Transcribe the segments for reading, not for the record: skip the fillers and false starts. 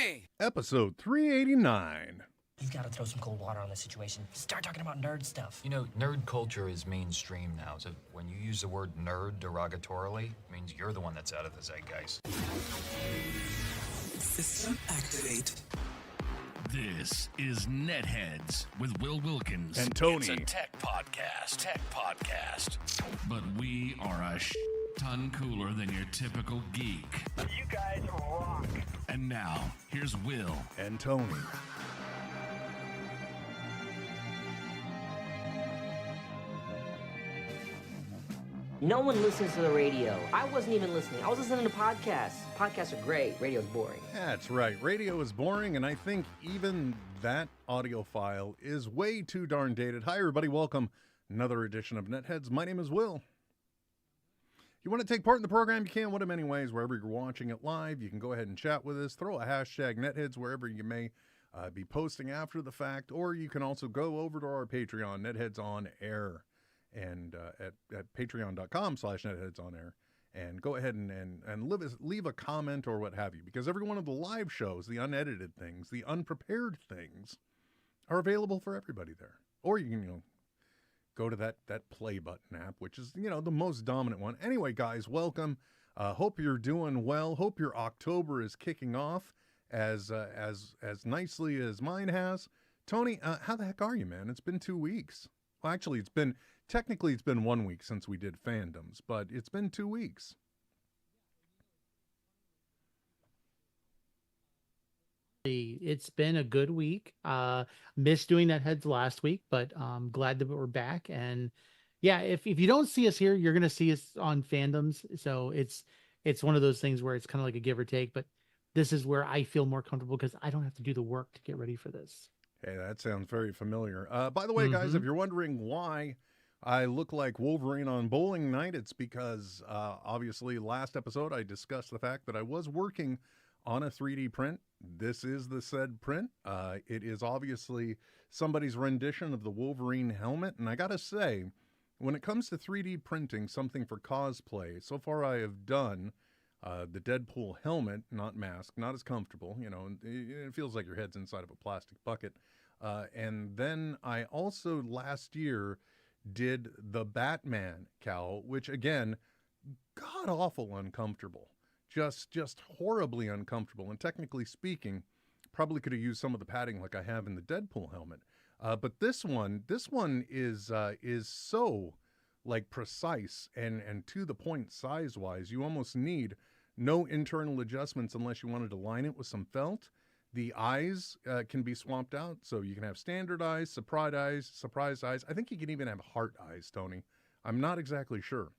Tony! Episode 389. You've got to throw some cold water on this situation. Start talking about nerd stuff. You know, nerd culture is mainstream now, so when you use the word nerd derogatorily, it means you're the one that's out of the zeitgeist. System activate. This is NetHeads with Will Wilkins. And Tony. It's a tech podcast. But we are a ton cooler than your typical geek. You guys rock. And now, here's Will. And Tony. No one listens to the radio. I wasn't even listening. I was listening to podcasts. Podcasts are great. Radio's boring. That's right. Radio is boring, and I think even that audio file is way too darn dated. Hi, everybody. Welcome. Another edition of NetHeads. My name is Will. If you want to take part in the program, you can. One of many ways. Wherever you're watching it live, you can go ahead and chat with us. Throw a hashtag NetHeads wherever you may be posting after the fact, or you can also go over to our Patreon, NetHeads on Air. And at patreon.com/netheadsonair, and go ahead and leave a comment or what have you, because every one of the live shows, the unedited things, the unprepared things, are available for everybody there. Or you can go to that play button app, which is the most dominant one. Anyway, guys, welcome. Hope you're doing well. Hope your October is kicking off as nicely as mine has. Tony, how the heck are you, man? It's been 2 weeks. Well, actually, technically it's been 1 week since we did fandoms, but it's been 2 weeks. It's been a good week. Missed doing NetHeads last week, but glad that we're back. And yeah, if you don't see us here, you're going to see us on fandoms. So it's one of those things where it's kind of like a give or take, but this is where I feel more comfortable because I don't have to do the work to get ready for this. Hey, that sounds very familiar. By the way, guys, if you're wondering why I look like Wolverine on bowling night, it's because obviously last episode I discussed the fact that I was working on a 3D print. This is the said print. It is obviously somebody's rendition of the Wolverine helmet. And I got to say, when it comes to 3D printing something for cosplay, so far I have done the Deadpool helmet, not mask, not as comfortable, it feels like your head's inside of a plastic bucket. And then I also last year did the Batman cowl, which again, god-awful uncomfortable, just horribly uncomfortable. And technically speaking, probably could have used some of the padding like I have in the Deadpool helmet. But this one is so like precise and to the point size-wise. You almost need no internal adjustments unless you wanted to line it with some felt. The eyes can be swapped out, so you can have standard eyes, surprise eyes. I think you can even have heart eyes, Tony. I'm not exactly sure.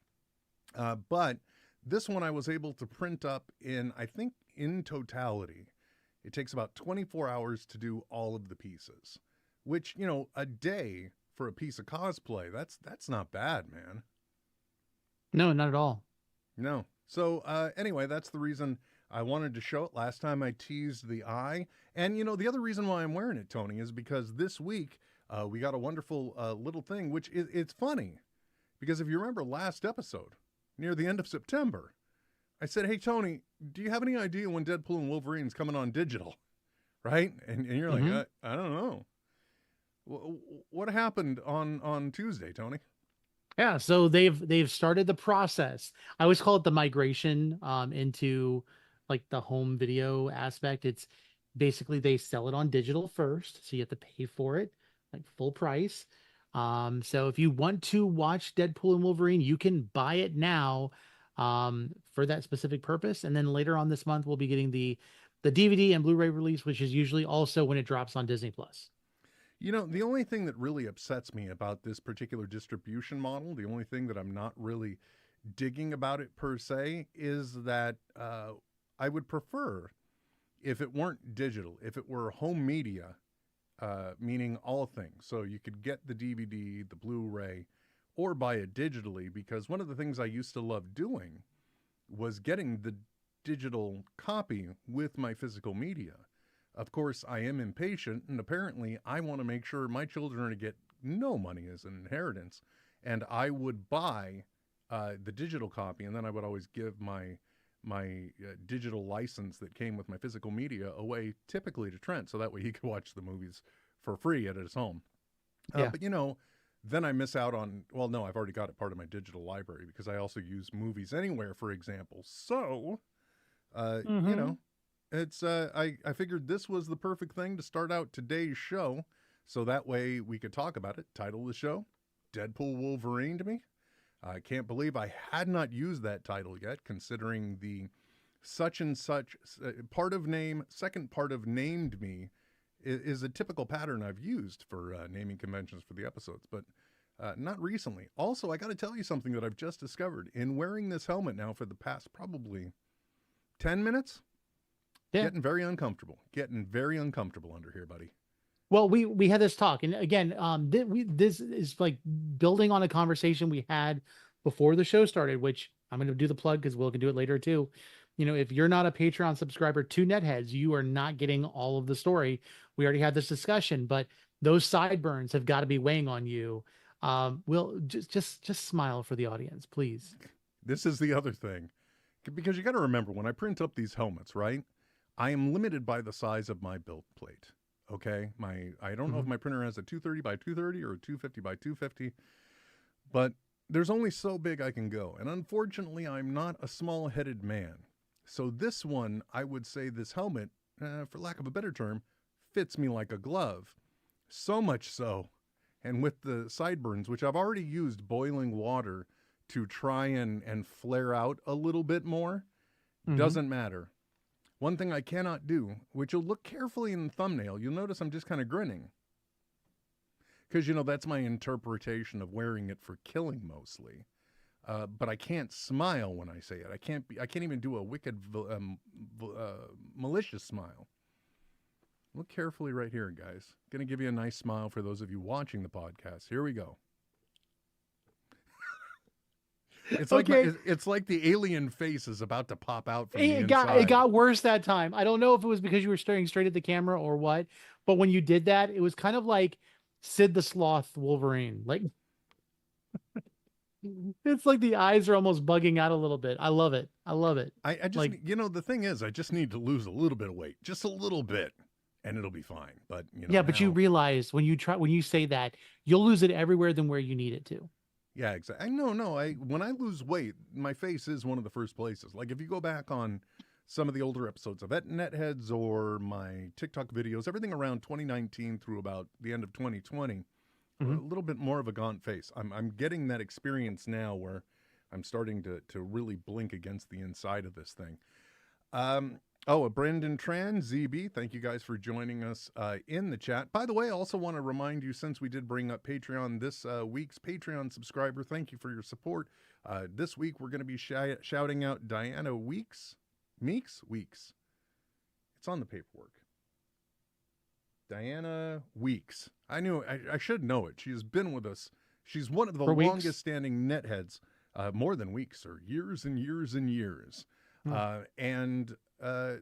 But this one I was able to print up I think in totality, it takes about 24 hours to do all of the pieces, which, a day for a piece of cosplay, that's not bad, man. No, not at all. No. So anyway, that's the reason I wanted to show it. Last time I teased the eye. And, the other reason why I'm wearing it, Tony, is because this week we got a wonderful little thing, which it's funny. Because if you remember last episode, near the end of September, I said, hey, Tony, do you have any idea when Deadpool and Wolverine's coming on digital? Right? And you're like, I don't know. What happened on Tuesday, Tony? Yeah, so they've started the process. I always call it the migration into like the home video aspect. It's basically they sell it on digital first, so you have to pay for it like full price. So if you want to watch Deadpool and Wolverine, you can buy it now for that specific purpose. And then later on this month, we'll be getting the DVD and Blu-ray release, which is usually also when it drops on Disney Plus. The only thing that really upsets me about this particular distribution model, the only thing that I'm not really digging about it per se, is that I would prefer if it weren't digital, if it were home media, meaning all things. So you could get the DVD, the Blu-ray, or buy it digitally, because one of the things I used to love doing was getting the digital copy with my physical media. Of course, I am impatient, and apparently I want to make sure my children are to get no money as an inheritance. And I would buy the digital copy, and then I would always give my digital license that came with my physical media away typically to Trent, so that way he could watch the movies for free at his home. Yeah. But then I miss out on, well, no, I've already got it part of my digital library because I also use Movies Anywhere, for example. So, it's I figured this was the perfect thing to start out today's show, so that way we could talk about it. Title of the show, Deadpool Wolverine'd me. I can't believe I had not used that title yet, considering the such and such part of name, second part of named me is a typical pattern I've used for naming conventions for the episodes, but not recently. Also, I got to tell you something that I've just discovered. In wearing this helmet now for the past probably 10 minutes, getting very uncomfortable under here, buddy. Well, we had this talk, and again, this is like building on a conversation we had before the show started, which I'm going to do the plug because Will can do it later too. If you're not a Patreon subscriber to NetHeads, you are not getting all of the story. We already had this discussion, but those sideburns have got to be weighing on you. Will, just smile for the audience, please. This is the other thing, because you got to remember, when I print up these helmets, right, I am limited by the size of my build plate. Okay, I don't know if my printer has a 230 by 230 or a 250 by 250, but there's only so big I can go. And unfortunately, I'm not a small-headed man. So this one, I would say this helmet, for lack of a better term, fits me like a glove. So much so, and with the sideburns, which I've already used boiling water to try and flare out a little bit more, doesn't matter. One thing I cannot do, which you'll look carefully in the thumbnail, you'll notice I'm just kind of grinning. Because, that's my interpretation of wearing it for killing mostly. But I can't smile when I say it. I can't even do a wicked, malicious smile. Look carefully right here, guys. Going to give you a nice smile for those of you watching the podcast. Here we go. It's like it's like the alien face is about to pop out from the inside. It got worse that time. I don't know if it was because you were staring straight at the camera or what, but when you did that, it was kind of like Sid the Sloth Wolverine. Like it's like the eyes are almost bugging out a little bit. I love it. I just like, the thing is, I just need to lose a little bit of weight, just a little bit, and it'll be fine. But but you realize when you say that, you'll lose it everywhere than where you need it to. Yeah, exactly. When I lose weight, my face is one of the first places. Like if you go back on some of the older episodes of NetHeads or my TikTok videos, everything around 2019 through about the end of 2020, a little bit more of a gaunt face. I'm getting that experience now where I'm starting to really blink against the inside of this thing. Brendan Tran, ZB, thank you guys for joining us in the chat. By the way, I also want to remind you, since we did bring up Patreon, this week's Patreon subscriber, thank you for your support. This week, we're going to be shouting out Diana Weeks. It's on the paperwork. Diana Weeks. I should know it. She has been with us. She's one of the longest standing NetHeads, more than weeks, or years and years and years.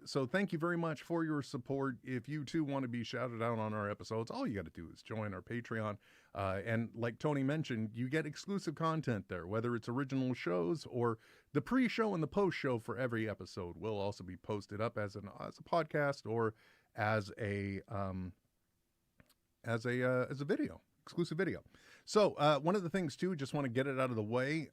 So thank you very much for your support. If you too want to be shouted out on our episodes, all you got to do is join our Patreon. And like Tony mentioned, you get exclusive content there, whether it's original shows or the pre-show and the post-show for every episode will also be posted up as a podcast or as a video, exclusive video. So one of the things too, just want to get it out of the way.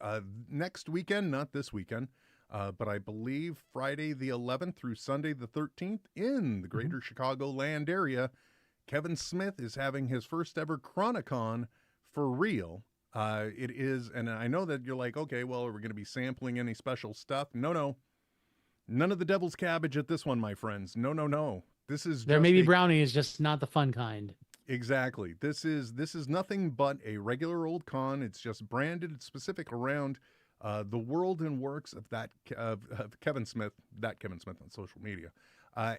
Next weekend, not this weekend, but I believe Friday the 11th through Sunday the 13th in the greater Chicagoland area, Kevin Smith is having his first ever Chronicon for real. It is, and I know that you're like, okay, well, are we going to be sampling any special stuff? No. None of the devil's cabbage at this one, my friends. No. This is there may be brownies, just not the fun kind. Exactly. This is nothing but a regular old con. It's just branded specific around the world and works of Kevin Smith, on social media.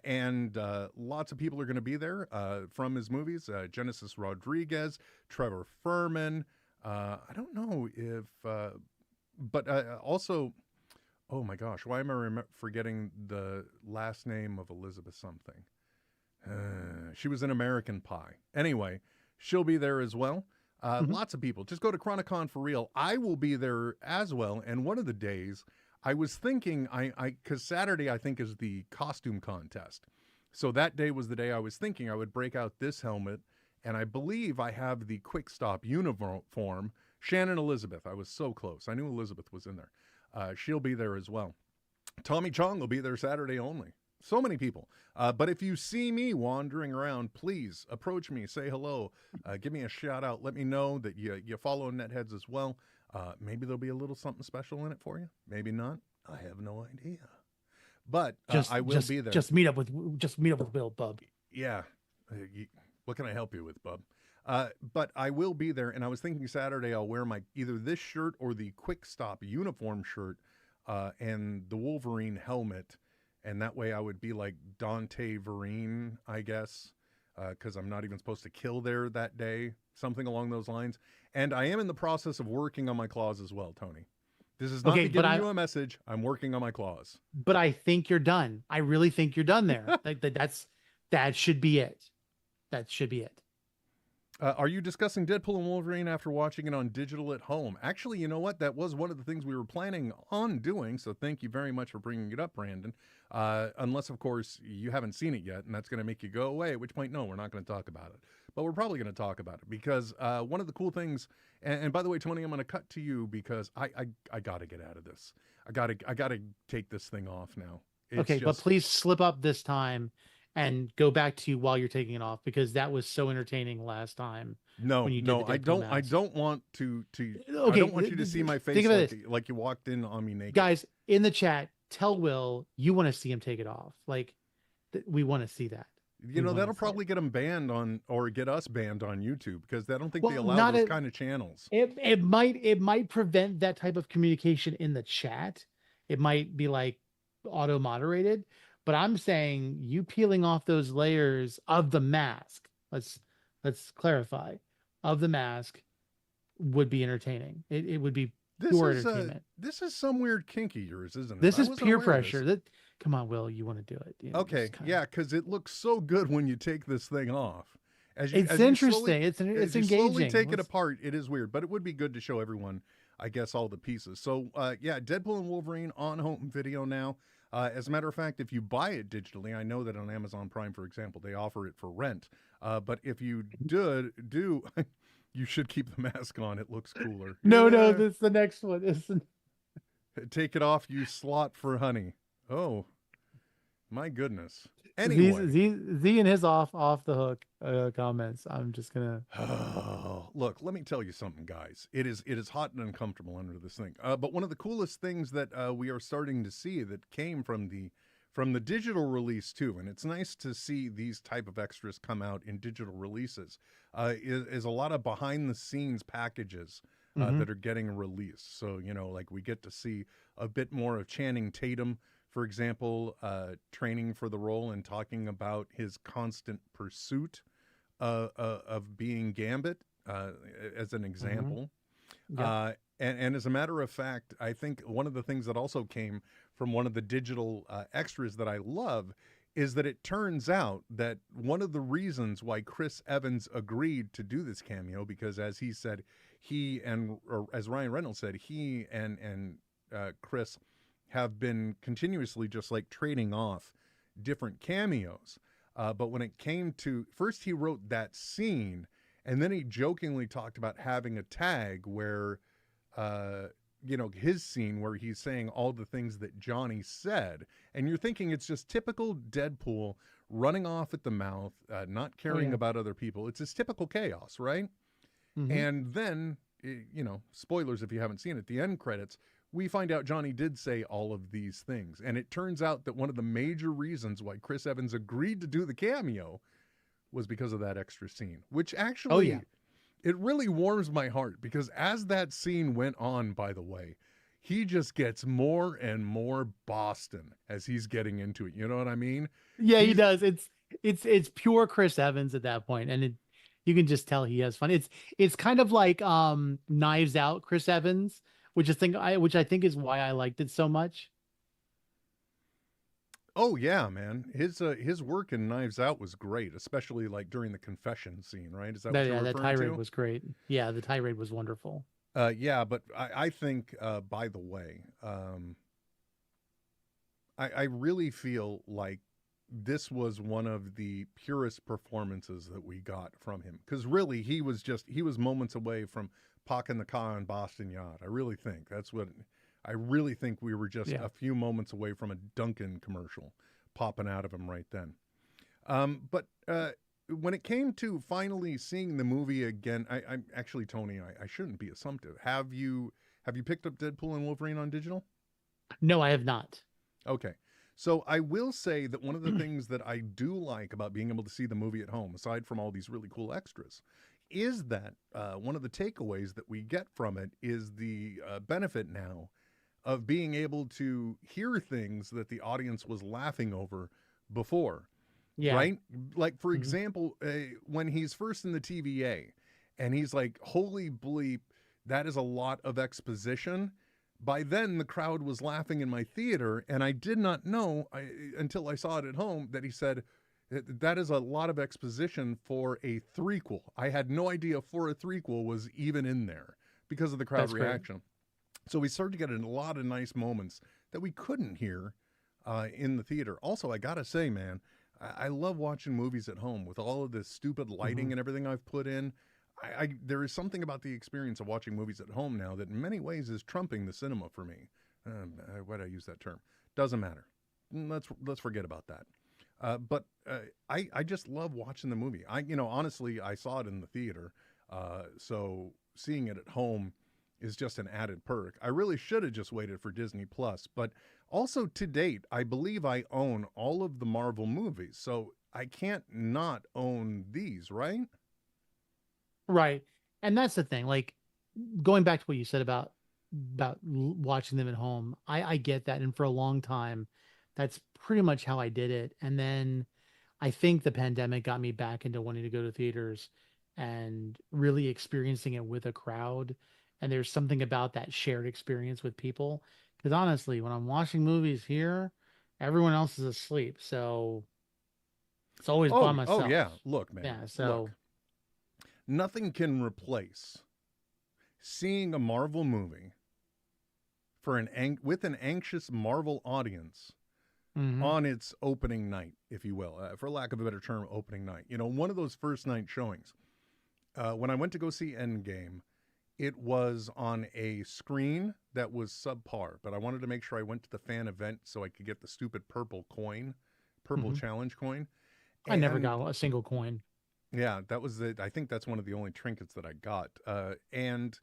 And lots of people are going to be there from his movies. Genesis Rodriguez, Trevor Furman. I don't know if, but also, oh my gosh, why am I forgetting the last name of Elizabeth something? She was in American Pie. Anyway, she'll be there as well. Lots of people. Just go to Chronicon for real. I will be there as well. And one of the days, I was thinking, because Saturday I think is the costume contest. So that day was the day I was thinking I would break out this helmet, and I believe I have the Quick Stop uniform. Shannon Elizabeth, I was so close. I knew Elizabeth was in there. She'll be there as well. Tommy Chong will be there Saturday only. So many people. But if you see me wandering around, please approach me, say hello, give me a shout out. Let me know that you follow NetHeads as well. Maybe there'll be a little something special in it for you. Maybe not. I have no idea. But I will be there. Just meet up with Will, bub. Yeah. What can I help you with, bub? But I will be there, and I was thinking Saturday I'll wear my either this shirt or the Quick Stop uniform shirt and the Wolverine helmet, and that way I would be like Dante Vereen, I guess, because I'm not even supposed to kill there that day, something along those lines. And I am in the process of working on my claws as well, Tony. This is not me giving you a message. I'm working on my claws. But I think you're done. I really think you're done there. That should be it. That should be it. Are you discussing Deadpool and Wolverine after watching it on digital at home? Actually, you know what? That was one of the things we were planning on doing, so thank you very much for bringing it up, Brandon. Unless, of course, you haven't seen it yet, and that's going to make you go away, at which point, no, we're not going to talk about it. But we're probably going to talk about it, because one of the cool things, and by the way, Tony, I'm going to cut to you, because I got to get out of this. I got to take this thing off now. But please slip up this time and go back to you while you're taking it off, because that was so entertaining last time. No, I don't want to. Okay, I don't want you to see my face like you walked in on me naked. Guys in the chat, tell Will you want to see him take it off. Like, we want to see that. That'll probably get him banned or get us banned on YouTube, because I don't think they allow those kind of channels. It might prevent that type of communication in the chat. It might be like auto moderated. But I'm saying you peeling off those layers of the mask, let's clarify, of the mask would be entertaining. It would be pure entertainment. This is some weird kink of yours, isn't it? This is peer pressure. Come on, Will, you want to do it. Okay, yeah, because it looks so good when you take this thing off. It's interesting. It's engaging. Slowly take it apart. It is weird, but it would be good to show everyone, I guess, all the pieces. So, yeah, Deadpool and Wolverine on home video now. As a matter of fact, if you buy it digitally, I know that on Amazon Prime, for example, they offer it for rent. But if you do, you should keep the mask on. It looks cooler. No, this is the next one. Take it off, you slot for honey. Oh, my goodness. Anyway, Z and his off the hook comments. I'm just gonna. Oh, look, let me tell you something, guys. It is hot and uncomfortable under this thing. But one of the coolest things that we are starting to see that came from the digital release too, and it's nice to see these type of extras come out in digital releases. Is a lot of behind the scenes packages that are getting released. So like we get to see a bit more of Channing Tatum, for example, training for the role and talking about his constant pursuit of being Gambit, as an example. Yeah. And as a matter of fact, I think one of the things that also came from one of the digital extras that I love is that it turns out that one of the reasons why Chris Evans agreed to do this cameo, because as he said, or as Ryan Reynolds said, he and Chris have been continuously just like trading off different cameos. But when it came to, first he wrote that scene, and then he jokingly talked about having a tag where, his scene where he's saying all the things that Johnny said. And you're thinking it's just typical Deadpool running off at the mouth, not caring about other people. It's his typical chaos, right? Mm-hmm. And then, spoilers if you haven't seen it, the end credits, we find out Johnny did say all of these things. And it turns out that one of the major reasons why Chris Evans agreed to do the cameo was because of that extra scene, which actually, it really warms my heart, because as that scene went on, by the way, he just gets more and more Boston as he's getting into it. You know what I mean? Yeah, he does. It's pure Chris Evans at that point. And you can just tell he has fun. It's kind of like Knives Out Chris Evans, which I think is why I liked it so much. Oh yeah, man. His work in Knives Out was great, especially like during the confession scene, right? Is that what you're referring to? That tirade was great. Yeah, the tirade was wonderful. Yeah, but I think, by the way, I really feel like this was one of the purest performances that we got from him. Because really, he was moments away from Parking the Car on Boston Yacht. I really think I really think we were just Yeah. a few moments away from a Dunkin' commercial popping out of him right then. But when it came to finally seeing the movie again, I'm actually, Tony, I shouldn't be assumptive. Have you picked up Deadpool and Wolverine on digital? No, I have not. Okay. So I will say that one of the things that I do like about being able to see the movie at home, aside from all these really cool extras, is that one of the takeaways that we get from it is the benefit now of being able to hear things that the audience was laughing over before. Yeah. Right? Like, for Mhm. example, when he's first in the TVA and he's like, holy bleep, that is a lot of exposition. By then, the crowd was laughing in my theater, and I did not know until I saw it at home that he said, that is a lot of exposition for a threequel. I had no idea For a Threequel was even in there because of the crowd That's great. reaction. So we started to get a lot of nice moments that we couldn't hear in the theater. Also, I gotta say, man, I love watching movies at home with all of this stupid lighting and everything I've put in. There is something about the experience of watching movies at home now that in many ways is trumping the cinema for me. Why did I use that term? Doesn't matter. Let's forget about that. But I just love watching the movie. Honestly, I saw it in the theater, so seeing it at home is just an added perk. I really should have just waited for Disney Plus, but also to date, I believe I own all of the Marvel movies, so I can't not own these, right? Right. And that's the thing. Like, going back to what you said about watching them at home, I get that. And for a long time, that's pretty much how I did it. And then I think the pandemic got me back into wanting to go to theaters and really experiencing it with a crowd. And there's something about that shared experience with people. Because honestly, when I'm watching movies here, everyone else is asleep. So it's always by myself. Yeah. Look, man. Yeah. So Look, nothing can replace seeing a Marvel movie with an anxious Marvel audience mhm. on its opening night, if you will, for lack of a better term, opening night. One of those first night showings. When I went to go see Endgame, it was on a screen that was subpar, but I wanted to make sure I went to the fan event so I could get the stupid purple challenge coin. I never And got a single coin. yeah, that was it. I think that's one of the only trinkets that I got. And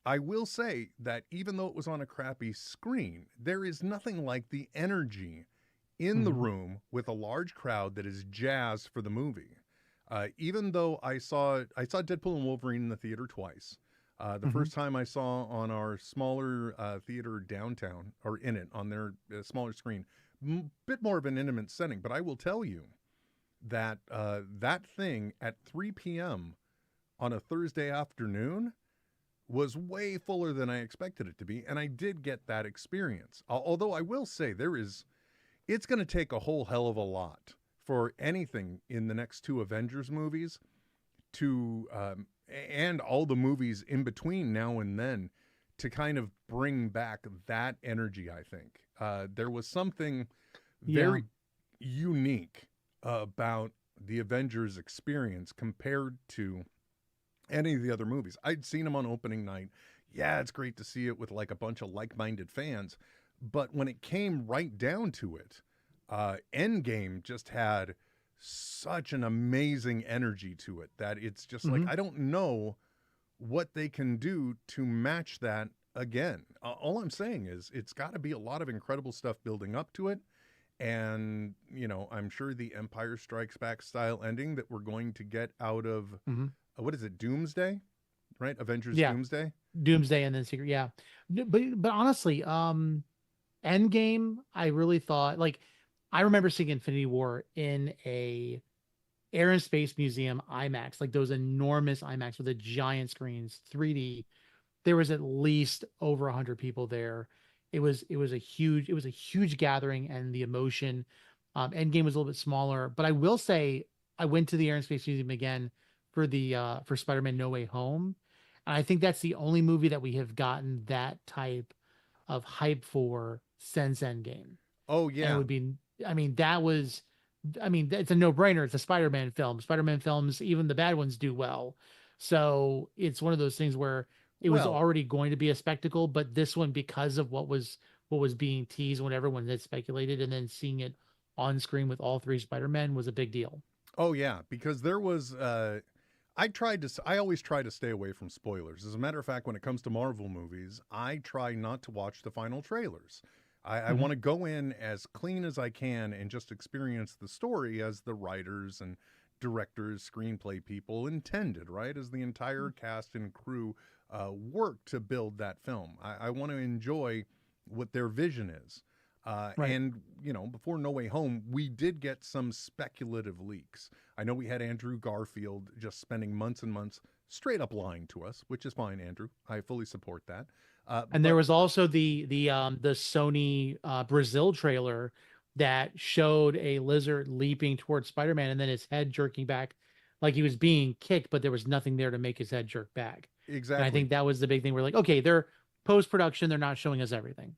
I will say that even though it was on a crappy screen, there is nothing like the energy in the room with a large crowd that is jazzed for the movie. Even though I saw Deadpool and Wolverine in the theater twice. The first time I saw on our smaller theater downtown, or in it on their smaller screen, bit more of an intimate setting. But I will tell you that that thing at 3 p.m. on a Thursday afternoon was way fuller than I expected it to be, and I did get that experience. Although I will say it's going to take a whole hell of a lot for anything in the next two Avengers movies to, and all the movies in between now and then, to kind of bring back that energy, I think. There was something very unique about the Avengers experience compared to any of the other movies. I'd seen them on opening night. Yeah, it's great to see it with like a bunch of like-minded fans. But when it came right down to it, Endgame just had such an amazing energy to it that it's just like, I don't know what they can do to match that again. All I'm saying is it's got to be a lot of incredible stuff building up to it. And, I'm sure the Empire Strikes Back style ending that we're going to get out of, what is it, Doomsday? Right? Avengers Doomsday? Doomsday and then Secret. Yeah. But honestly, Endgame, I really thought, like, I remember seeing Infinity War in a Air and Space Museum IMAX, like those enormous IMAX with the giant screens, 3D. There was at least over 100 people there. It was a huge gathering, and the emotion. Endgame was a little bit smaller, but I will say I went to the Air and Space Museum again for for Spider-Man No Way Home, and I think that's the only movie that we have gotten that type of hype for since Endgame. Oh And yeah. it would be, I mean, that was, I mean, it's a no-brainer. It's a Spider-Man film. Spider-Man films, even the bad ones, do well. So it's one of those things where it was Well, already going to be a spectacle, but this one, because of what was being teased when everyone had speculated, and then seeing it on screen with all three Spider-Men was a big deal. oh yeah, because there was I always try to stay away from spoilers. As a matter of fact, when it comes to Marvel movies, I try not to watch the final trailers. I want to go in as clean as I can and just experience the story as the writers and directors, screenplay people intended, right? As the entire cast and crew work to build that film. I want to enjoy what their vision is. Right. And, you know, before No Way Home, we did get some speculative leaks. I know we had Andrew Garfield just spending months and months straight up lying to us, which is fine, Andrew. I fully support that. And there was also the Sony Brazil trailer that showed a lizard leaping towards Spider-Man and then his head jerking back like he was being kicked, but there was nothing there to make his head jerk back. Exactly. And I think that was the big thing. We're like, okay, they're post-production, they're not showing us everything.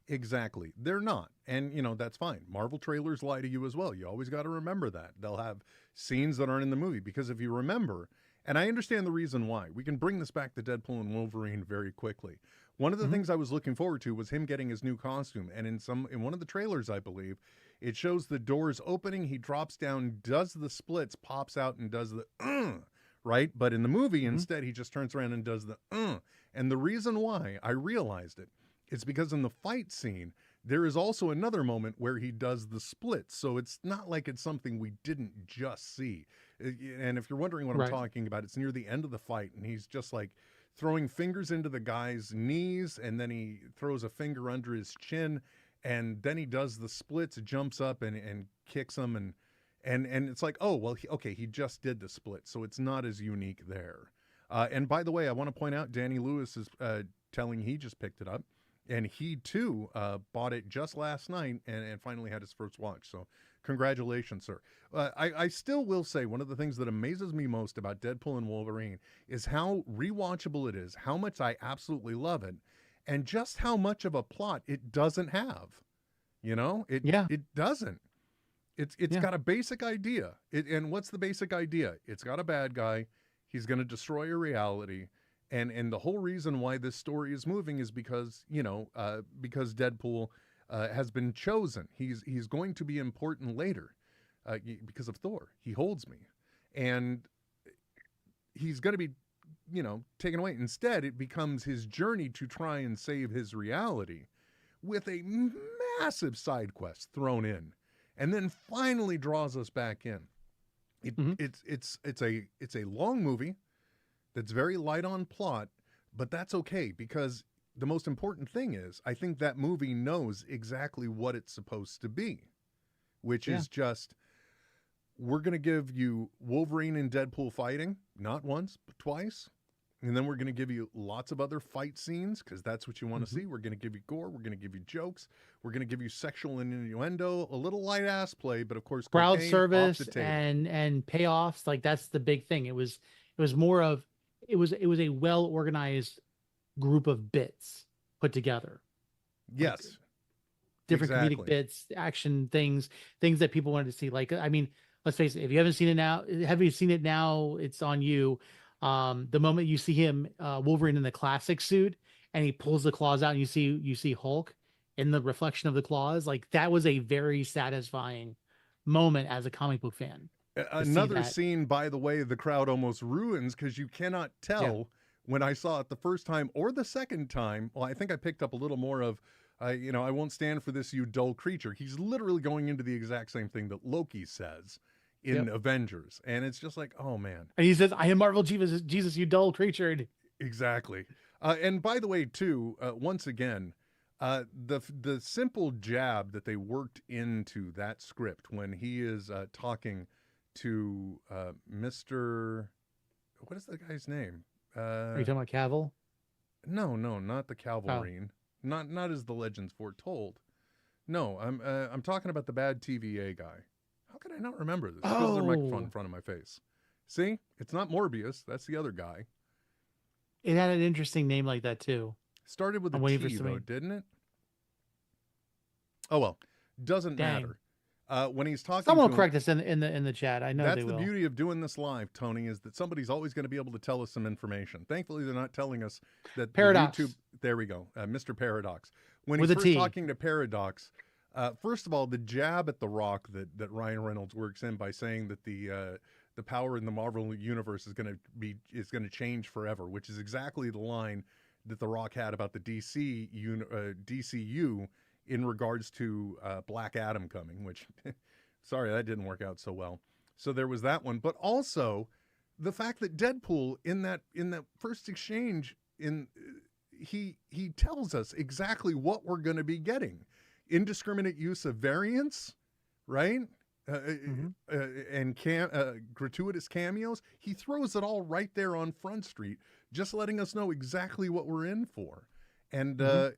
Exactly. They're not. And, you know, that's fine. Marvel trailers lie to you as well. You always got to remember that. They'll have scenes that aren't in the movie because if you remember, and I understand the reason why, we can bring this back to Deadpool and Wolverine very quickly. One of the things I was looking forward to was him getting his new costume. And in one of the trailers, I believe, it shows the doors opening. He drops down, does the splits, pops out, and does the right? But in the movie, instead, he just turns around and does the And the reason why I realized it is because in the fight scene, there is also another moment where he does the splits. So it's not like it's something we didn't just see. And if you're wondering what I'm talking about, it's near the end of the fight, and he's just like throwing fingers into the guy's knees, and then he throws a finger under his chin, and then he does the splits, jumps up and kicks him, and it's like, oh, well, he just did the split, so it's not as unique there. And by the way, I want to point out Danny Lewis is telling he just picked it up, and he too bought it just last night and finally had his first watch. So congratulations, sir. I still will say one of the things that amazes me most about Deadpool and Wolverine is how rewatchable it is, how much I absolutely love it, and just how much of a plot it doesn't have. You know, it doesn't. It's got a basic idea. And what's the basic idea? It's got a bad guy. He's going to destroy a reality. And the whole reason why this story is moving is because, because Deadpool has been chosen. He's going to be important later because of Thor. He holds me. And he's going to be, taken away. Instead, it becomes his journey to try and save his reality with a massive side quest thrown in, and then finally draws us back in. It's a long movie that's very light on plot, but that's okay because the most important thing is I think that movie knows exactly what it's supposed to be, which is just, we're going to give you Wolverine and Deadpool fighting, not once, but twice. And then we're going to give you lots of other fight scenes because that's what you want to see. We're going to give you gore. We're going to give you jokes. We're going to give you sexual innuendo, a little light ass play, but of course, crowd service and payoffs. Like that's the big thing. It was more of, it was a well organized group of bits put together. Yes. Like, different comedic bits, action things that people wanted to see. Like, I mean, let's face it, if you haven't seen it now, it's on you. The moment you see him, Wolverine in the classic suit, and he pulls the claws out and you see Hulk in the reflection of the claws, like that was a very satisfying moment as a comic book fan. Another scene, by the way, the crowd almost ruins because you cannot tell when I saw it the first time or the second time. Well, I think I picked up a little more of, I won't stand for this, you dull creature. He's literally going into the exact same thing that Loki says in Avengers. And it's just like, oh man. And he says, I am Marvel Jesus, you dull creature. Exactly. And by the way, too, once again, the simple jab that they worked into that script when he is talking to Mr. What is the guy's name? Are you talking about Cavill? No, not the Calverine. Not as the legends foretold. No, I'm talking about the bad TVA guy. How could I not remember this? Because there's a microphone in front of my face. See, it's not Morbius. That's the other guy. It had an interesting name like that too. Started with I'm a waiting for T, though, somebody- didn't it? Oh, well. Doesn't Dang. matter. When he's talking Someone to will him, correct us in the chat. I know that's they the will. beauty of doing this live, Tony, is that somebody's always going to be able to tell us some information. Thankfully, they're not telling us that Paradox. the YouTube. There we go, Mr. Paradox. When With he's a first T. talking to Paradox, first of all, the jab at The Rock that Ryan Reynolds works in by saying that the power in the Marvel universe is going to change forever, which is exactly the line that The Rock had about the DCU in regards to Black Adam coming, which. Sorry, that didn't work out so well. So there was that one, but also the fact that Deadpool in that first exchange he tells us exactly what we're going to be getting: indiscriminate use of variants, right? And gratuitous cameos. He throws it all right there on Front Street, just letting us know exactly what we're in for. And I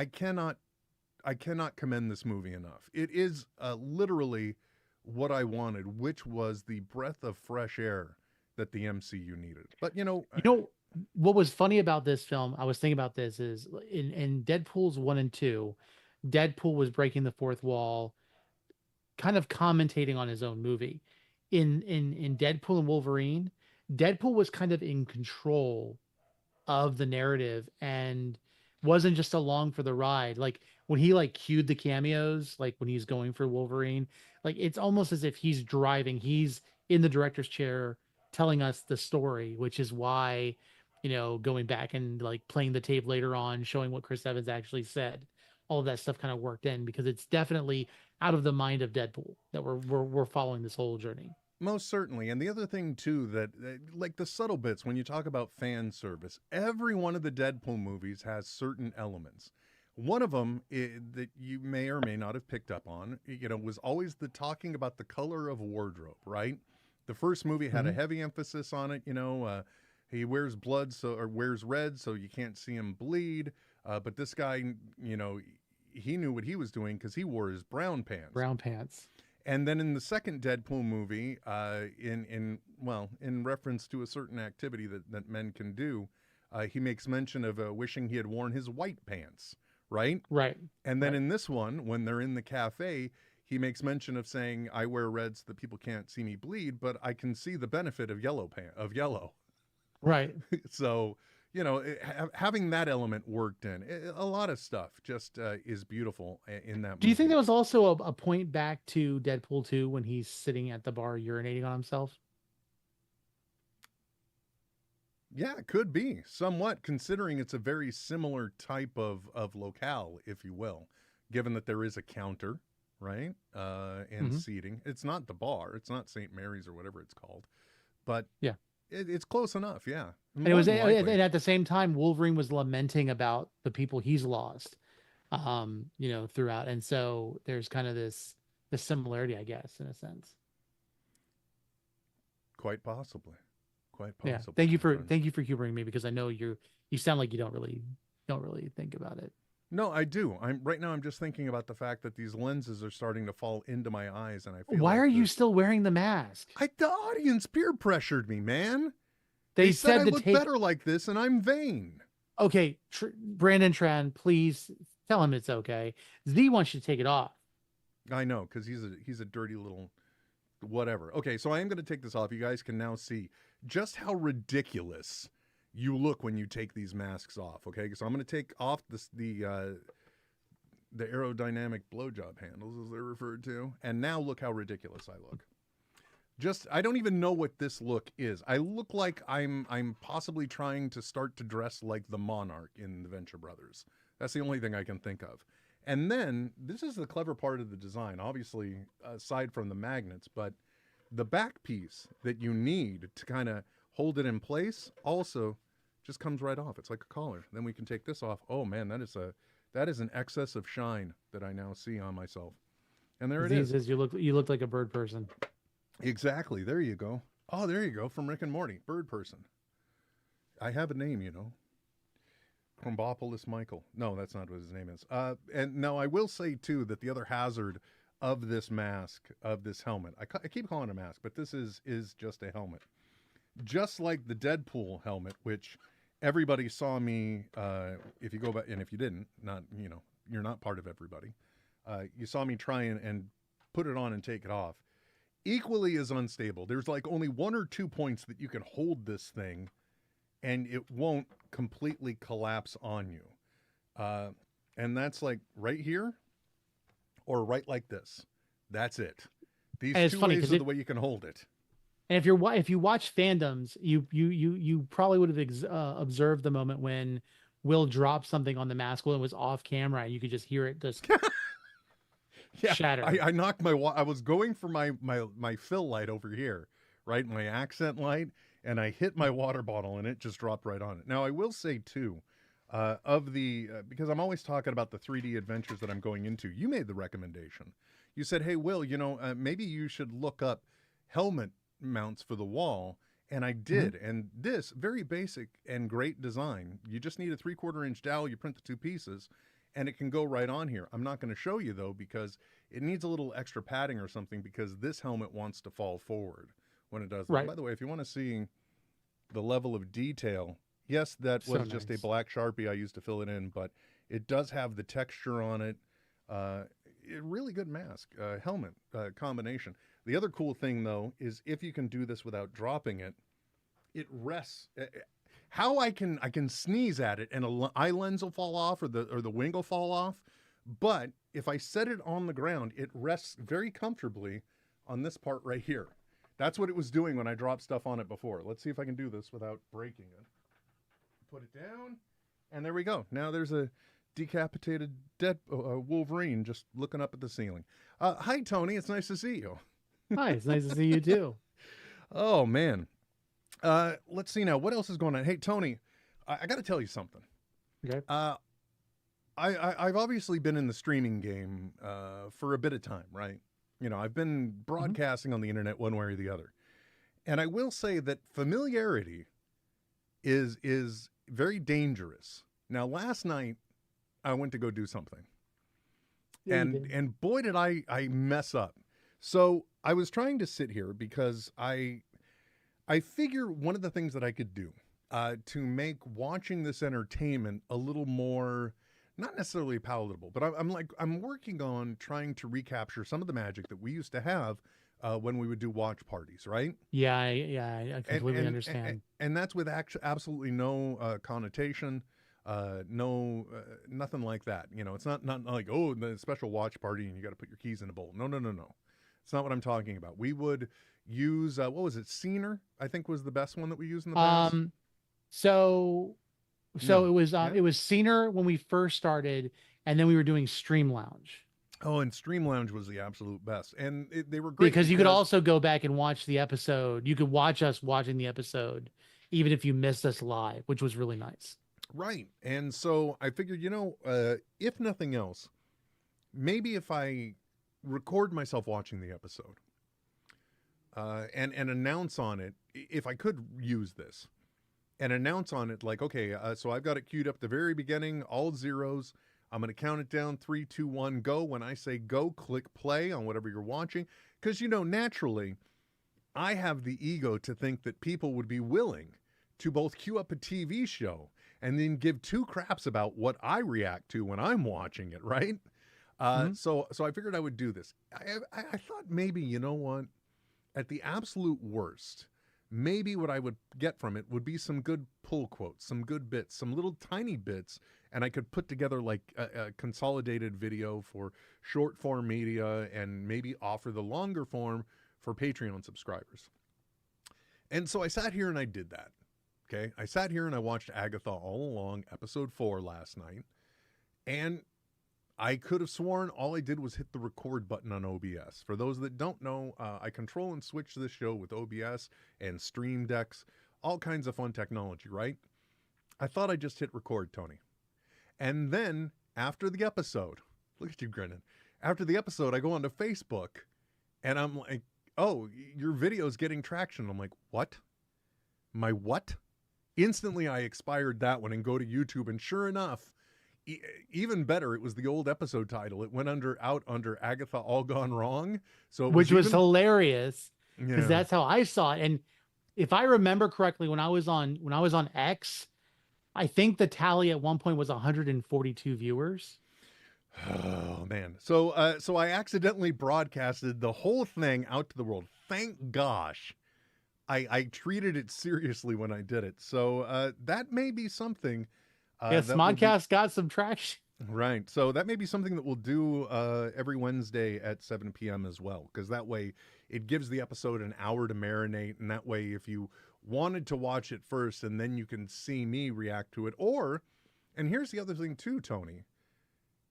cannot commend this movie enough. It is literally what I wanted, which was the breath of fresh air that the MCU needed. But what was funny about this film? I was thinking about this is in Deadpool's 1 and 2, Deadpool was breaking the fourth wall, kind of commentating on his own movie. In Deadpool and Wolverine, Deadpool was kind of in control of the narrative and wasn't just along for the ride. Like when he cued the cameos, like when he's going for Wolverine, like it's almost as if he's driving, he's in the director's chair telling us the story, which is why, going back and playing the tape later on, showing what Chris Evans actually said, all of that stuff kind of worked in because it's definitely out of the mind of Deadpool that we're following this whole journey. Most certainly. And the other thing, too, that like the subtle bits, when you talk about fan service, every one of the Deadpool movies has certain elements. One of them that you may or may not have picked up on, was always the talking about the color of wardrobe, right? The first movie had a heavy emphasis on it. He wears wears red so you can't see him bleed. But this guy, he knew what he was doing because he wore his brown pants. Brown pants. And then in the second Deadpool movie, in reference to a certain activity that men can do, he makes mention of wishing he had worn his white pants, right? Right. And then in this one, when they're in the cafe, he makes mention of saying, "I wear red so that people can't see me bleed, but I can see the benefit of yellow." Right. So, having that element worked in, a lot of stuff just is beautiful in that movie. Do you think there was also a point back to Deadpool 2 when he's sitting at the bar urinating on himself? Yeah, it could be somewhat, considering it's a very similar type of locale, if you will, given that there is a counter, right? And seating. It's not the bar. It's not St. Mary's or whatever it's called. But yeah, it's close enough. Yeah. And and at the same time, Wolverine was lamenting about the people he's lost, throughout. And so there's kind of this similarity, I guess, in a sense. Quite possibly. Yeah. Thank you for humoring me, because I know you sound like you don't really think about it. No, I do. I'm just thinking about the fact that these lenses are starting to fall into my eyes, and I feel. Why are you still wearing the mask? The audience peer pressured me, man. They said I look better like this, and I'm vain. Okay, Brandon Tran, please tell him it's okay. Z wants you to take it off. I know, because he's a dirty little whatever. Okay, so I am going to take this off. You guys can now see just how ridiculous you look when you take these masks off. Okay, so I'm going to take off the aerodynamic blowjob handles, as they're referred to, and now look how ridiculous I look. I don't even know what this look is. I look like I'm possibly trying to start to dress like the Monarch in the Venture Brothers. That's the only thing I can think of. And then this is the clever part of the design, obviously, aside from the magnets, but the back piece that you need to kind of hold it in place also just comes right off. It's like a collar. Then we can take this off. Oh man, that is an excess of shine that I now see on myself. And there it is. You look like a bird person. Exactly. There you go. Oh, there you go. From Rick and Morty. Bird person. I have a name, Crombopolis Michael. No, that's not what his name is. And now I will say, too, that the other hazard of this mask, of this helmet, I keep calling it a mask, but this is just a helmet. Just like the Deadpool helmet, which everybody saw me. If you go back, and if you didn't, not you're not part of everybody. You saw me try and put it on and take it off. Equally as unstable. There's like only 1 or 2 points that you can hold this thing, and it won't completely collapse on you. And that's like right here, or right like this. That's it. These two ways are the way you can hold it. And if you watch fandoms, you probably would have observed the moment when Will dropped something on the mask when it was off camera, and you could just hear it just shatter. I knocked I was going for my fill light over here, right, my accent light, and I hit my water bottle, and it just dropped right on it. Now I will say too, because I'm always talking about the 3D adventures that I'm going into. You made the recommendation. You said, "Hey, Will, maybe you should look up helmet mounts for the wall." And I did. Mm-hmm. And this very basic and great design. You just need a 3/4 inch dowel. You print the 2 pieces, and it can go right on here. I'm not going to show you though, because it needs a little extra padding or something, because this helmet wants to fall forward when it does that. Right. By the way, if you want to see the level of detail, yes, that was just a black Sharpie I used to fill it in, but it does have the texture on it. Really good mask, helmet combination. The other cool thing though is if you can do this without dropping it, it rests. How I can sneeze at it and an eye lens will fall off, or the wing will fall off, but if I set it on the ground, it rests very comfortably on this part right here. That's what it was doing when I dropped stuff on it before. Let's see if I can do this without breaking it. Put it down, and there we go. Now there's a decapitated Wolverine just looking up at the ceiling. Hi, Tony. It's nice to see you. Hi, it's nice to see you too. Oh, man. Let's see now. What else is going on? Hey, Tony, I got to tell you something. Okay. I've obviously been in the streaming game for a bit of time, right? I've been broadcasting on the internet one way or the other. And I will say that familiarity is very dangerous. Now, last night, I went to go do something. Yeah, and boy, did I mess up. So I was trying to sit here because I figure one of the things that I could do to make watching this entertainment a little more, not necessarily palatable, but I'm working on trying to recapture some of the magic that we used to have when we would do watch parties, right? Yeah, I completely understand. And that's with absolutely no connotation. Nothing like that. It's not like, oh, the special watch party and you got to put your keys in a bowl. No. It's not what I'm talking about. We would use, what was it? Scener, I think was the best one that we used in the past. So it was Scener when we first started, and then we were doing Stream Lounge. Oh, and Stream Lounge was the absolute best. And they were great. Because you could also go back and watch the episode. You could watch us watching the episode, even if you missed us live, which was really nice. Right. And so I figured, if nothing else, maybe if I record myself watching the episode and announce on it, if I could use this and announce on it, like, okay, so I've got it queued up at the very beginning, all zeros. I'm going to count it down, 3, 2, 1, go. When I say go, click play on whatever you're watching. Because, naturally, I have the ego to think that people would be willing to both queue up a TV show and then give 2 craps about what I react to when I'm watching it, right? So I figured I would do this. I thought maybe, you know what? At the absolute worst, maybe what I would get from it would be some good pull quotes, some good bits, some little tiny bits, and I could put together like a consolidated video for short form media and maybe offer the longer form for Patreon subscribers. And so I sat here and I did that. Okay, I sat here and I watched Agatha All Along, episode 4 last night, and I could have sworn all I did was hit the record button on OBS. For those that don't know, I control and switch this show with OBS and Stream Decks, all kinds of fun technology, right? I thought I just hit record, Tony. And then, after the episode, look at you grinning, after the episode, I go onto Facebook, and I'm like, oh, your video's getting traction. I'm like, what? My what? Instantly, I expired that one and go to YouTube, and sure enough, even better, it was the old episode title. It went out under Agatha All Gone Wrong, so which was hilarious because that's how I saw it. And if I remember correctly, when I was on X, I think the tally at one point was 142 viewers. Oh man. So I accidentally broadcasted the whole thing out to the world. Thank gosh. I treated it seriously when I did it. So that may be something Yes, that will be- Smodcast got some traction. right. So that may be something that we'll do every Wednesday at 7 p.m. as well, because that way it gives the episode an hour to marinate, and that way if you wanted to watch it first and then you can see me react to it, and here's the other thing too, Tony.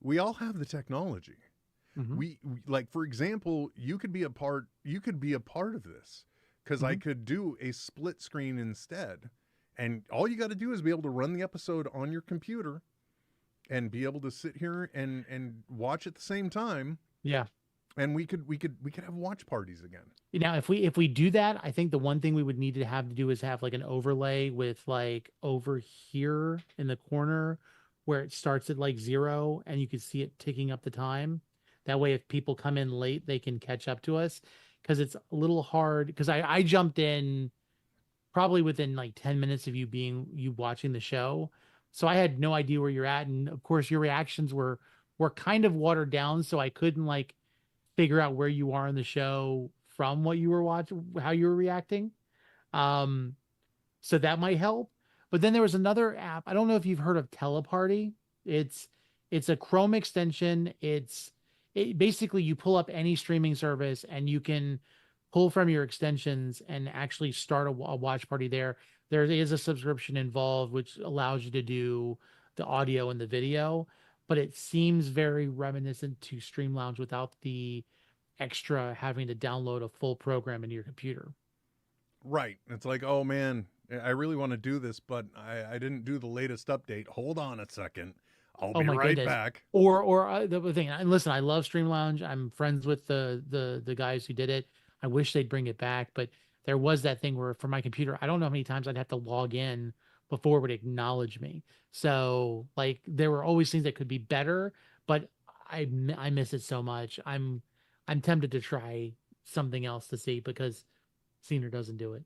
We all have the technology. Mhm. We like, for example, you could be a part of this, because I could do a split screen instead. And all you got to do is be able to run the episode on your computer and be able to sit here and watch at the same time. Yeah. And we could have watch parties again. Now, if we do that, I think the one thing we would need to do is have like an overlay with like over here in the corner where it starts at like 0 and you can see it ticking up the time. That way, if people come in late, they can catch up to us, because it's a little hard. Because I jumped in probably within like 10 minutes of you watching the show, so I had no idea where you're at, and of course your reactions were kind of watered down, so I couldn't like figure out where you are in the show from what you were watching, how you were reacting. So that might help. But then there was another app. I don't know if you've heard of Teleparty. It's a Chrome extension. It basically, you pull up any streaming service and you can pull from your extensions and actually start a watch party there. There is a subscription involved, which allows you to do the audio and the video, but it seems very reminiscent to Stream Lounge without the extra having to download a full program into your computer. Right. It's like, oh man, I really want to do this, but I didn't do the latest update. Hold on a second. I'll be right goodness. back. Or the thing, and listen, I love Stream Lounge. I'm friends with the guys who did it. I wish they'd bring it back, but there was that thing where for my computer, I don't know how many times I'd have to log in before it would acknowledge me. So like there were always things that could be better, but I miss it so much. I'm tempted to try something else to see, because Senior doesn't do it.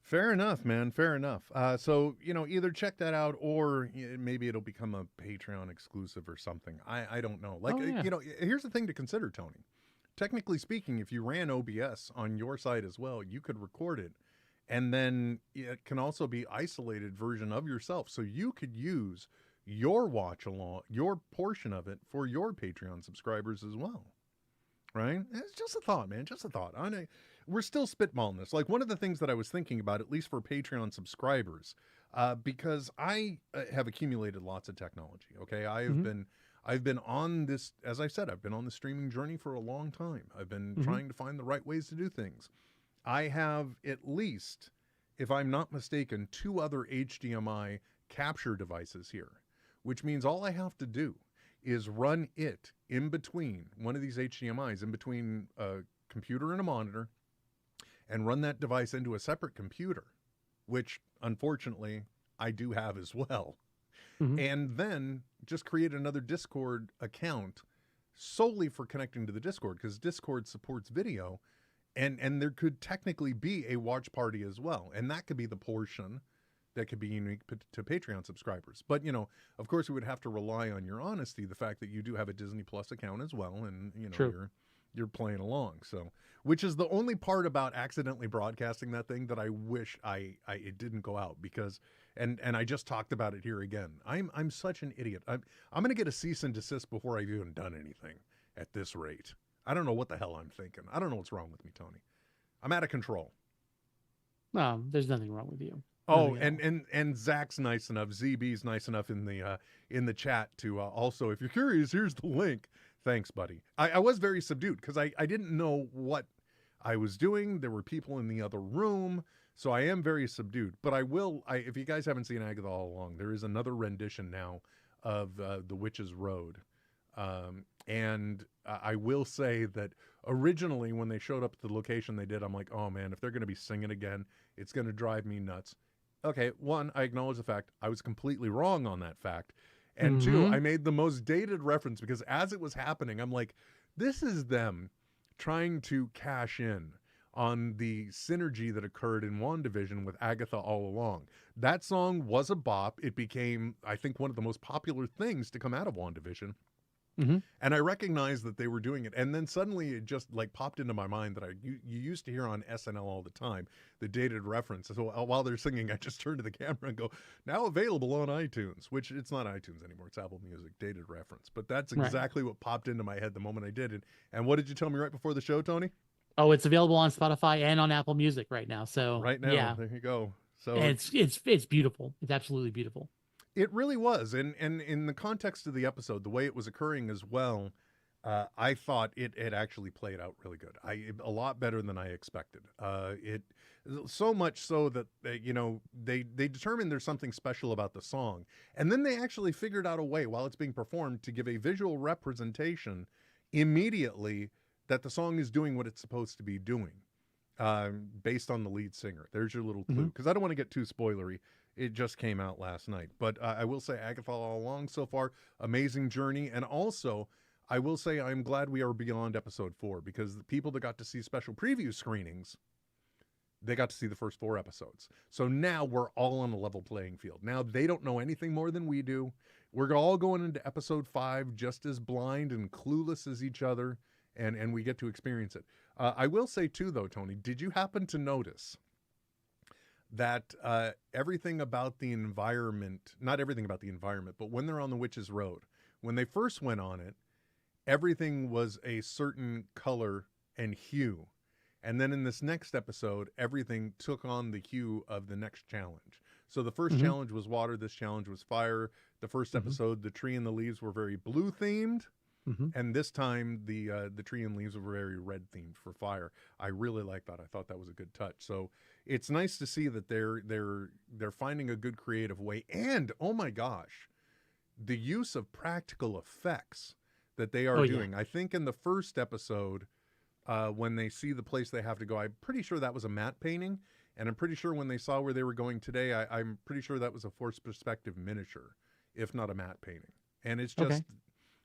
Fair enough, man. Fair enough. So, either check that out, or maybe it'll become a Patreon exclusive or something. I don't know. Like, here's the thing to consider, Tony. Technically speaking, if you ran OBS on your side as well, you could record it, and then it can also be isolated version of yourself. So you could use your watch along, your portion of it, for your Patreon subscribers as well. Right? It's just a thought, man. Just a thought. We're still spitballing this. Like, one of the things that I was thinking about, at least for Patreon subscribers, because I have accumulated lots of technology. Okay, I've been on this, as I said, I've been on the streaming journey for a long time. I've been trying to find the right ways to do things. I have at least, if I'm not mistaken, 2 other HDMI capture devices here, which means all I have to do is run it in between one of these HDMIs, in between a computer and a monitor, and run that device into a separate computer, which unfortunately I do have as well. And then just create another Discord account solely for connecting to the Discord, because Discord supports video, and there could technically be a watch party as well. And that could be the portion that could be unique to Patreon subscribers. But, of course, we would have to rely on your honesty, the fact that you do have a Disney Plus account as well, and, you're playing along. So, which is the only part about accidentally broadcasting that thing that I wish it didn't go out, because, and I just talked about it here again. I'm such an idiot. I'm going to get a cease and desist before I've even done anything at this rate. I don't know what the hell I'm thinking. I don't know what's wrong with me, Tony. I'm out of control. No, there's nothing wrong with you. Oh, and Zach's nice enough. ZB's nice enough in the chat to also, if you're curious, here's the link. Thanks, buddy. I was very subdued because I didn't know what I was doing. There were people in the other room, so I am very subdued. But if you guys haven't seen Agatha All Along, there is another rendition now of The Witch's Road. And I will say that originally when they showed up at the location they did, I'm like, oh man, if they're going to be singing again, it's going to drive me nuts. Okay, 1, I acknowledge the fact I was completely wrong on that fact. And 2, I made the most dated reference, because as it was happening, I'm like, this is them trying to cash in on the synergy that occurred in WandaVision with Agatha all along. That song was a bop. It became, I think, one of the most popular things to come out of WandaVision. Mm-hmm. And I recognized that they were doing it. And then suddenly it just like popped into my mind that you used to hear on SNL all the time, the dated reference. So while they're singing, I just turn to the camera and go, now available on iTunes, which it's not iTunes anymore. It's Apple Music, dated reference. But that's exactly what popped into my head the moment I did it. And what did you tell me right before the show, Tony? Oh, it's available on Spotify and on Apple Music right now. So right now, yeah, there you go. So and it's beautiful. It's absolutely beautiful. It really was. And in the context of the episode, the way it was occurring as well, I thought it actually played out really good. A lot better than I expected. It so much so that they determined there's something special about the song, and then they actually figured out a way while it's being performed to give a visual representation immediately that the song is doing what it's supposed to be doing, based on the lead singer. There's your little clue, because I don't want to get too spoilery. It just came out last night. But I will say Agatha all along so far, amazing journey. And also, I will say I'm glad we are beyond episode 4, because the people that got to see special preview screenings, they got to see the first 4 episodes. So now we're all on a level playing field. Now they don't know anything more than we do. We're all going into episode 5 just as blind and clueless as each other, and we get to experience it. I will say too, though, Tony, did you happen to notice that everything about the environment, not everything about the environment, but when they're on the Witch's Road, when they first went on it, everything was a certain color and hue. And then in this next episode, everything took on the hue of the next challenge. So the first challenge was water. This challenge was fire. The first episode, the tree and the leaves were very blue themed. And this time the tree and leaves were very red themed for fire. I really like that. I thought that was a good touch. So it's nice to see that they're finding a good creative way. And oh my gosh, the use of practical effects that they are doing. Yeah. I think in the first episode, when they see the place they have to go, I'm pretty sure that was a matte painting. And I'm pretty sure when they saw where they were going today, I'm pretty sure that was a forced perspective miniature, if not a matte painting. And it's just,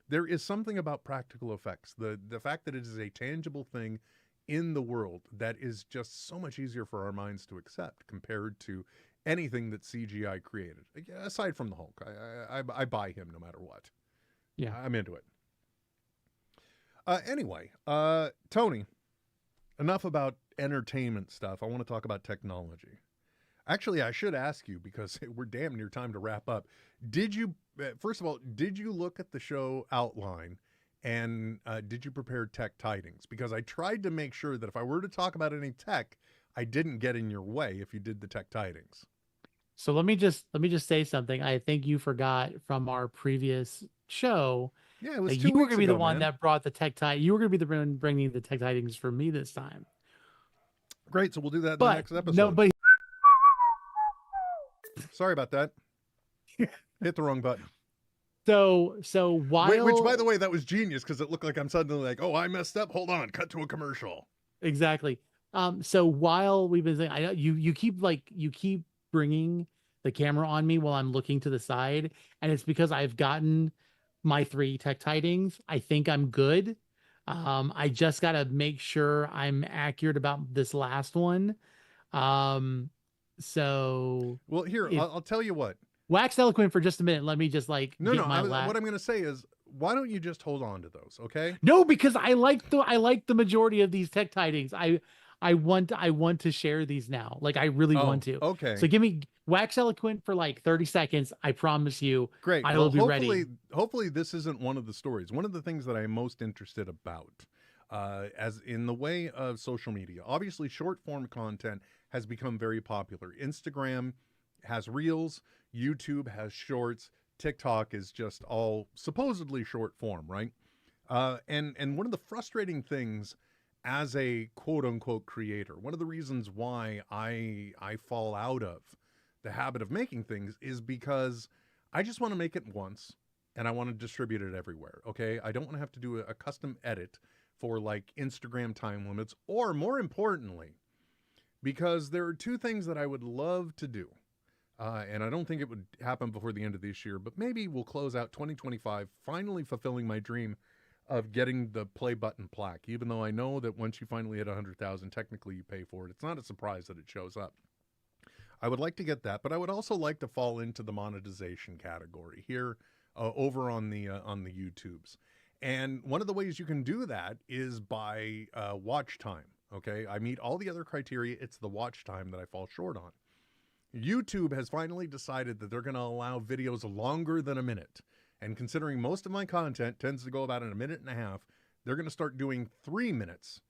there is something about practical effects. The fact that it is a tangible thing in the world that is just so much easier for our minds to accept compared to anything that CGI created. Aside from the Hulk, I buy him no matter what. Yeah, I'm into it. Anyway, Tony, enough about entertainment stuff. I want to talk about technology. Actually, I should ask you, because we're damn near time to wrap up. First of all, did you look at the show outline, and did you prepare tech tidings? Because I tried to make sure that if I were to talk about any tech, I didn't get in your way if you did the tech tidings. So let me just say something. I think you forgot from our previous show. Yeah, it was 2 you were weeks going to be ago, the one man. that brought the tech tidings. You were going to be the one bringing the tech tidings for me this time. Great, so we'll do that in the next episode. No, but sorry about that. Hit the wrong button. So while, which by the way, that was genius, because it looked like I'm suddenly like, oh, I messed up. Hold on, cut to a commercial. Exactly. So while we've been saying, I know you keep bringing the camera on me while I'm looking to the side, and it's because I've gotten my 3 tech tidings. I think I'm good. I just got to make sure I'm accurate about this last one. So well, here, I'll tell you what. Wax eloquent for just a minute. Let me just what I'm going to say is, why don't you just hold on to those? Okay. No, because I like the majority of these tech tidings. I want to share these now. Like I really want to. Okay. So give me wax eloquent for like 30 seconds. I promise you. Great. I will be ready. Hopefully this isn't one of the stories. One of the things that I'm most interested about, as in the way of social media, obviously short form content has become very popular. Instagram has Reels, YouTube has Shorts, TikTok is just all supposedly short form, right? And one of the frustrating things as a quote unquote creator, one of the reasons why I fall out of the habit of making things is because I just want to make it once and I want to distribute it everywhere. Okay. I don't want to have to do a custom edit for like Instagram time limits, or more importantly, because there are 2 things that I would love to do. And I don't think it would happen before the end of this year, but maybe we'll close out 2025 finally fulfilling my dream of getting the play button plaque, even though I know that once you finally hit 100,000, technically you pay for it. It's not a surprise that it shows up. I would like to get that, but I would also like to fall into the monetization category here over on the YouTubes. And one of the ways you can do that is by watch time. Okay, I meet all the other criteria. It's the watch time that I fall short on. YouTube has finally decided that they're going to allow videos longer than a minute. And considering most of my content tends to go about in a minute and a half, they're going to start doing 3 minutes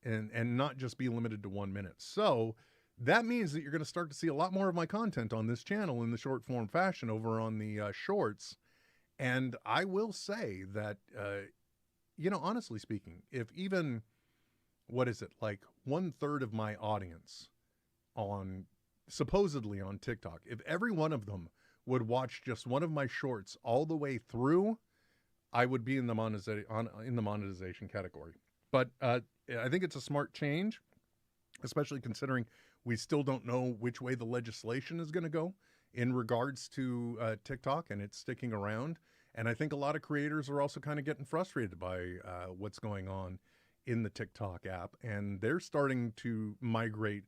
and not just be limited to 1 minute. So that means that you're going to start to see a lot more of my content on this channel in the short form fashion over on the shorts. And I will say that, honestly speaking, if even, like 1/3 of my audience supposedly on TikTok, if every one of them would watch just one of my shorts all the way through, I would be in the monetization category. But I think it's a smart change, especially considering we still don't know which way the legislation is going to go in regards to TikTok and it's sticking around. And I think a lot of creators are also kind of getting frustrated by what's going on in the TikTok app, and they're starting to migrate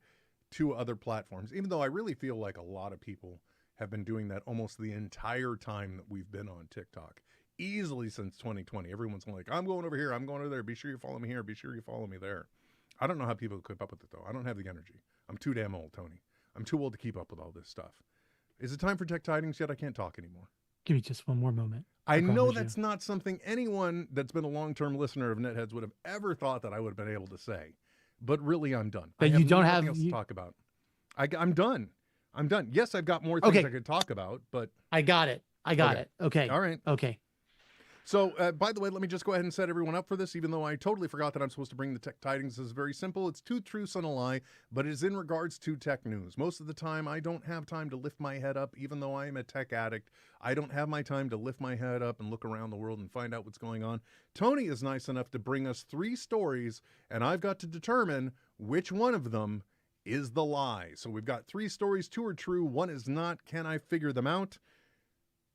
to other platforms, even though I really feel like a lot of people have been doing that almost the entire time that we've been on TikTok, easily since 2020. Everyone's like, I'm going over here, I'm going over there, be sure you follow me here, be sure you follow me there. I don't know how people keep up with it, though. I don't have the energy. I'm too damn old, Tony. I'm too old to keep up with all this stuff. Is it time for Tech Tidings yet? I can't talk anymore. Give me just one more moment. I know that's not something anyone that's been a long-term listener of NetHeads would have ever thought that I would have been able to say. But really, I'm done. But you don't have nothing else to talk about. I'm done. I'm done. Yes, I've got more things I could talk about, but I got it. Okay. All right. Okay. So, by the way, let me just go ahead and set everyone up for this, even though I totally forgot that I'm supposed to bring the Tech Tidings. This is very simple. It's 2 truths and a lie, but it is in regards to tech news. Most of the time, I don't have time to lift my head up, even though I am a tech addict. I don't have my time to lift my head up and look around the world and find out what's going on. Tony is nice enough to bring us 3 stories, and I've got to determine which one of them is the lie. So we've got 3 stories, 2 are true, 1 is not. Can I figure them out?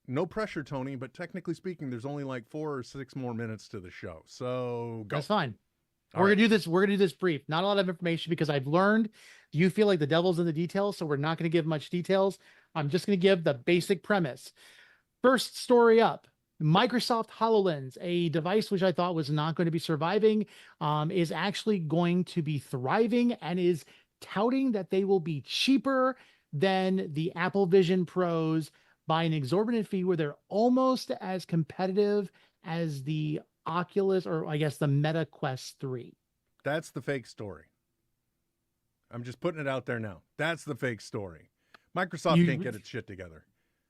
No pressure, Tony, but technically speaking, there's only like 4 or 6 more minutes to the show. So go. That's fine. All We're right. gonna do this. We're gonna do this brief. Not a lot of information because I've learned you feel like the devil's in the details, so we're not gonna give much details. I'm just gonna give the basic premise. First story up. Microsoft HoloLens, a device which I thought was not going to be surviving, is actually going to be thriving and is touting that they will be cheaper than the Apple Vision Pros by an exorbitant fee, where they're almost as competitive as the Oculus, or I guess the Meta Quest 3. That's the fake story. I'm just putting it out there now. That's the fake story. Microsoft can't get its shit together.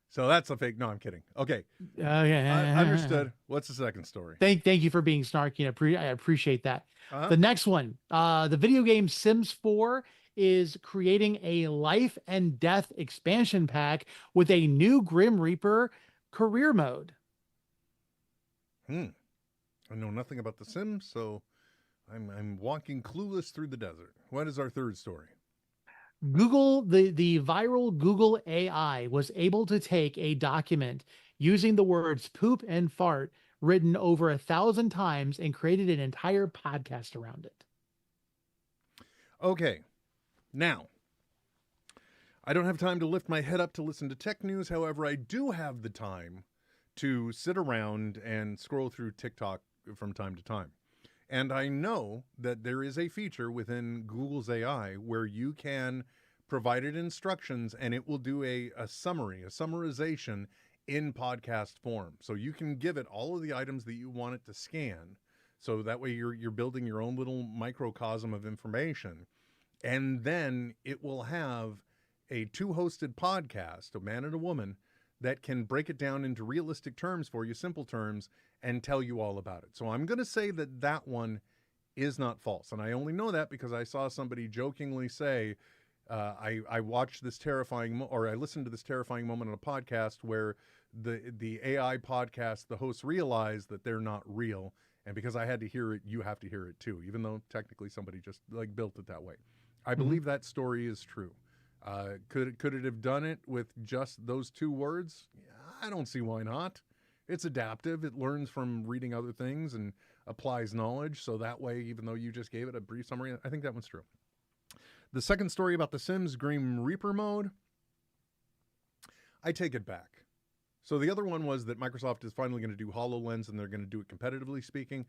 So that's a fake. No, I'm kidding. Okay. Understood. What's the second story? Thank you for being snarky. I appreciate that. The next one, the video game Sims 4 is creating a life and death expansion pack with a new Grim Reaper career mode. I know nothing about The Sims, so I'm walking clueless through the desert. What is our third story? Google, the viral Google AI was able to take a document using the words poop and fart written over 1,000 times and created an entire podcast around it. Okay. Now, I don't have time to lift my head up to listen to tech news. However, I do have the time to sit around and scroll through TikTok from time to time. And I know that there is a feature within Google's AI where you can provide it instructions and it will do a summary, a summarization in podcast form. So you can give it all of the items that you want it to scan. So that way you're building your own little microcosm of information. And then it will have a 2-hosted podcast, a man and a woman, that can break it down into realistic terms for you, simple terms, and tell you all about it. So I'm going to say that that one is not false. And I only know that because I saw somebody jokingly say, I watched this terrifying, or I listened to this terrifying moment on a podcast where the AI podcast, the hosts realized that they're not real. And because I had to hear it, you have to hear it too, even though technically somebody just like built it that way. I believe that story is true. Could it have done it with just those 2 words? I don't see why not. It's adaptive. It learns from reading other things, and applies knowledge. So that way, even though you just gave it a brief summary, I think that one's true. The second story about The Sims Grim Reaper mode, I take it back. So the other one was that Microsoft is finally going to do HoloLens and they're going to do it competitively speaking.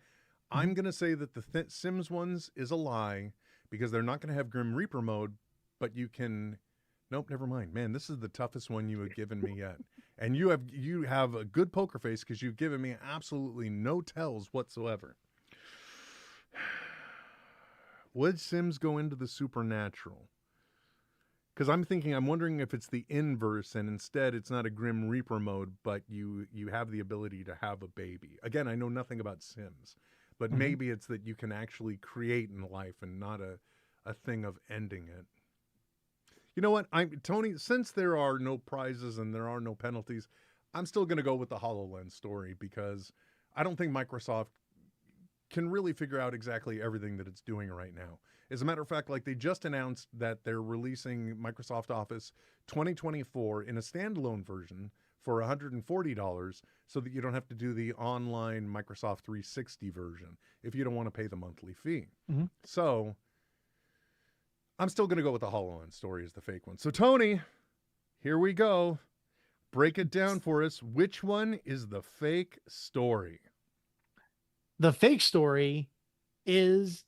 I'm going to say that the Sims ones is a lie because they're not going to have Grim Reaper mode, but you can... Nope, never mind. Man, this is the toughest one you have given me yet. And you have a good poker face because you've given me absolutely no tells whatsoever. Would Sims go into the supernatural? Because I'm wondering if it's the inverse and instead it's not a Grim Reaper mode, but you have the ability to have a baby. Again, I know nothing about Sims, but maybe it's that you can actually create in life and not a thing of ending it. You know what, Tony, since there are no prizes and there are no penalties, I'm still going to go with the HoloLens story because I don't think Microsoft can really figure out exactly everything that it's doing right now. As a matter of fact, like they just announced that they're releasing Microsoft Office 2024 in a standalone version for $140 so that you don't have to do the online Microsoft 360 version if you don't want to pay the monthly fee. So I'm still going to go with the HoloLens story as the fake one. So, Tony, here we go. Break it down for us. Which one is the fake story? The fake story is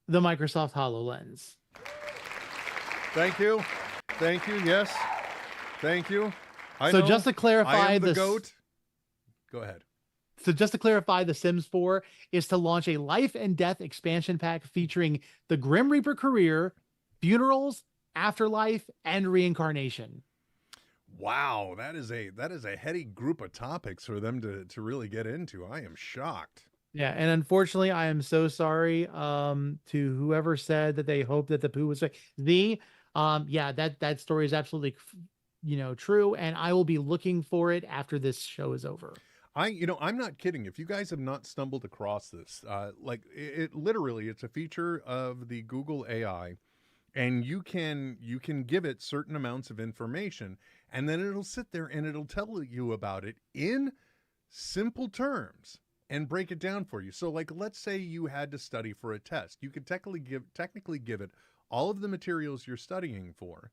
the Microsoft HoloLens. Thank you. Thank you. Yes. Thank you. So just to clarify, I am the GOAT. Go ahead. So just to clarify, The Sims 4 is to launch a life and death expansion pack featuring the Grim Reaper career, funerals, afterlife, and reincarnation. Wow, that is a heady group of topics for them to really get into. I am shocked. Yeah, and unfortunately, I am so sorry to whoever said that they hoped that the poo was fake. That story is absolutely true, and I will be looking for it after this show is over. I'm not kidding. If you guys have not stumbled across this, it literally, it's a feature of the Google AI, and you can give it certain amounts of information, and then it'll sit there and it'll tell you about it in simple terms and break it down for you. So, like, let's say you had to study for a test, you could technically give it all of the materials you're studying for.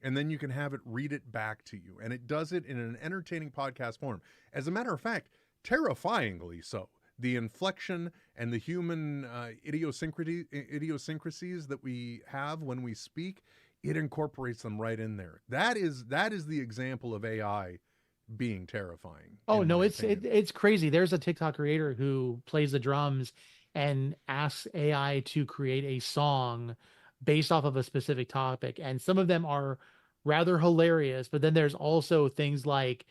And then you can have it read it back to you. And it does it in an entertaining podcast form. As a matter of fact, terrifyingly so. The inflection and the human idiosyncrasies that we have when we speak, it incorporates them right in there. That is the example of AI being terrifying. Oh, no, it's crazy. There's a TikTok creator who plays the drums and asks AI to create a song based off of a specific topic, and some of them are rather hilarious, but then there's also things like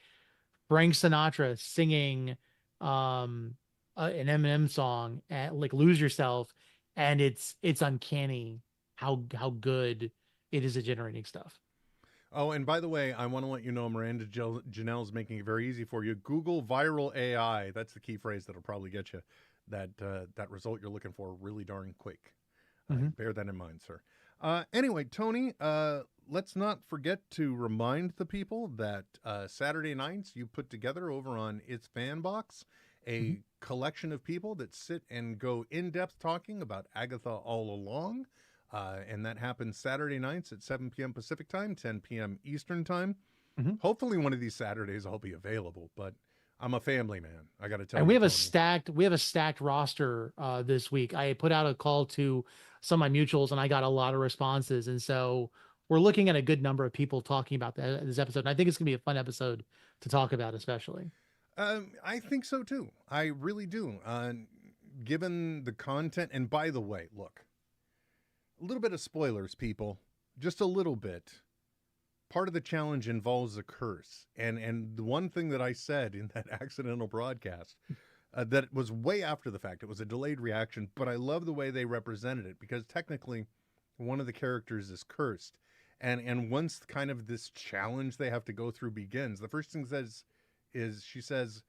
Frank Sinatra singing an Eminem song like Lose Yourself, and it's uncanny how good it is at generating stuff. Oh, and by the way, I want to let you know Miranda Janelle's making it very easy for you. Google viral AI. That's the key phrase that'll probably get you that result you're looking for really darn quick. Bear that in mind, sir. Anyway, Tony, let's not forget to remind the people that Saturday nights you put together over on It's Fanbox a collection of people that sit and go in-depth talking about Agatha all along. And that happens Saturday nights at 7 p.m. Pacific time, 10 p.m. Eastern time. Hopefully one of these Saturdays I'll be available, but I'm a family man. I got to tell you. And we have a stacked roster this week. I put out a call to some of my mutuals and I got a lot of responses. And so we're looking at a good number of people talking about this episode. And I think it's going to be a fun episode to talk about, especially. I think so too. I really do. Given the content, and by the way, look, a little bit of spoilers, people, just a little bit. Part of the challenge involves a curse. And the one thing that I said in that accidental broadcast, that was way after the fact, it was a delayed reaction, but I love the way they represented it because technically one of the characters is cursed. And once kind of this challenge they have to go through begins, the first thing she says,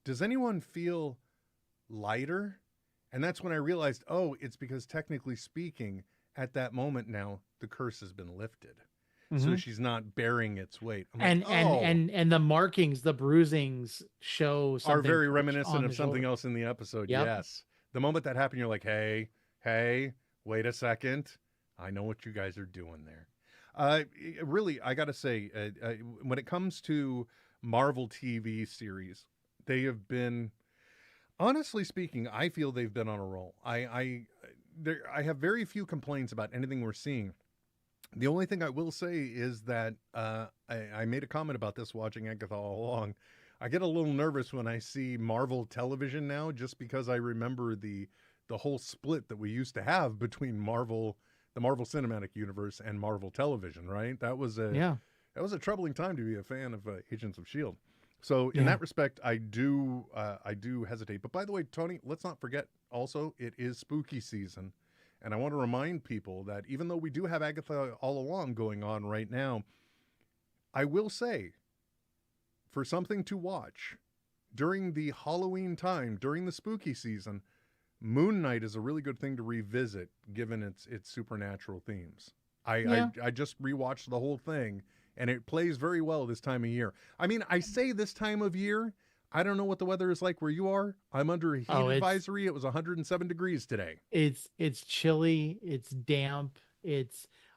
does anyone feel lighter? And that's when I realized, oh, it's because technically speaking, at that moment now, the curse has been lifted. so she's not bearing its weight. I'm And like, oh, and the markings, the bruisings show are something very on reminiscent the of something shoulder. else in the episode. Yep. Yes. The moment that happened, you're like, hey, wait a second. I know what you guys are doing there. Really, I got to say, when it comes to Marvel TV series, they have been, honestly speaking, I feel they've been on a roll. I have very few complaints about anything we're seeing. The only thing I will say is that I made a comment about this watching Agatha all along. I get a little nervous when I see Marvel television now, just because I remember the whole split that we used to have between the Marvel Cinematic Universe and Marvel Television, right? That was a troubling time to be a fan of Agents of S.H.I.E.L.D. So in that respect, I do hesitate. But by the way, Tony, let's not forget also, it is spooky season. And I want to remind people that even though we do have Agatha All Along going on right now, I will say, for something to watch during the Halloween time, during the spooky season, Moon Knight is a really good thing to revisit, given its supernatural themes. I just rewatched the whole thing, and it plays very well this time of year. I mean, I say this time of year. I don't know what the weather is like where you are. I'm under a heat advisory. It was 107 degrees today. It's chilly. It's damp.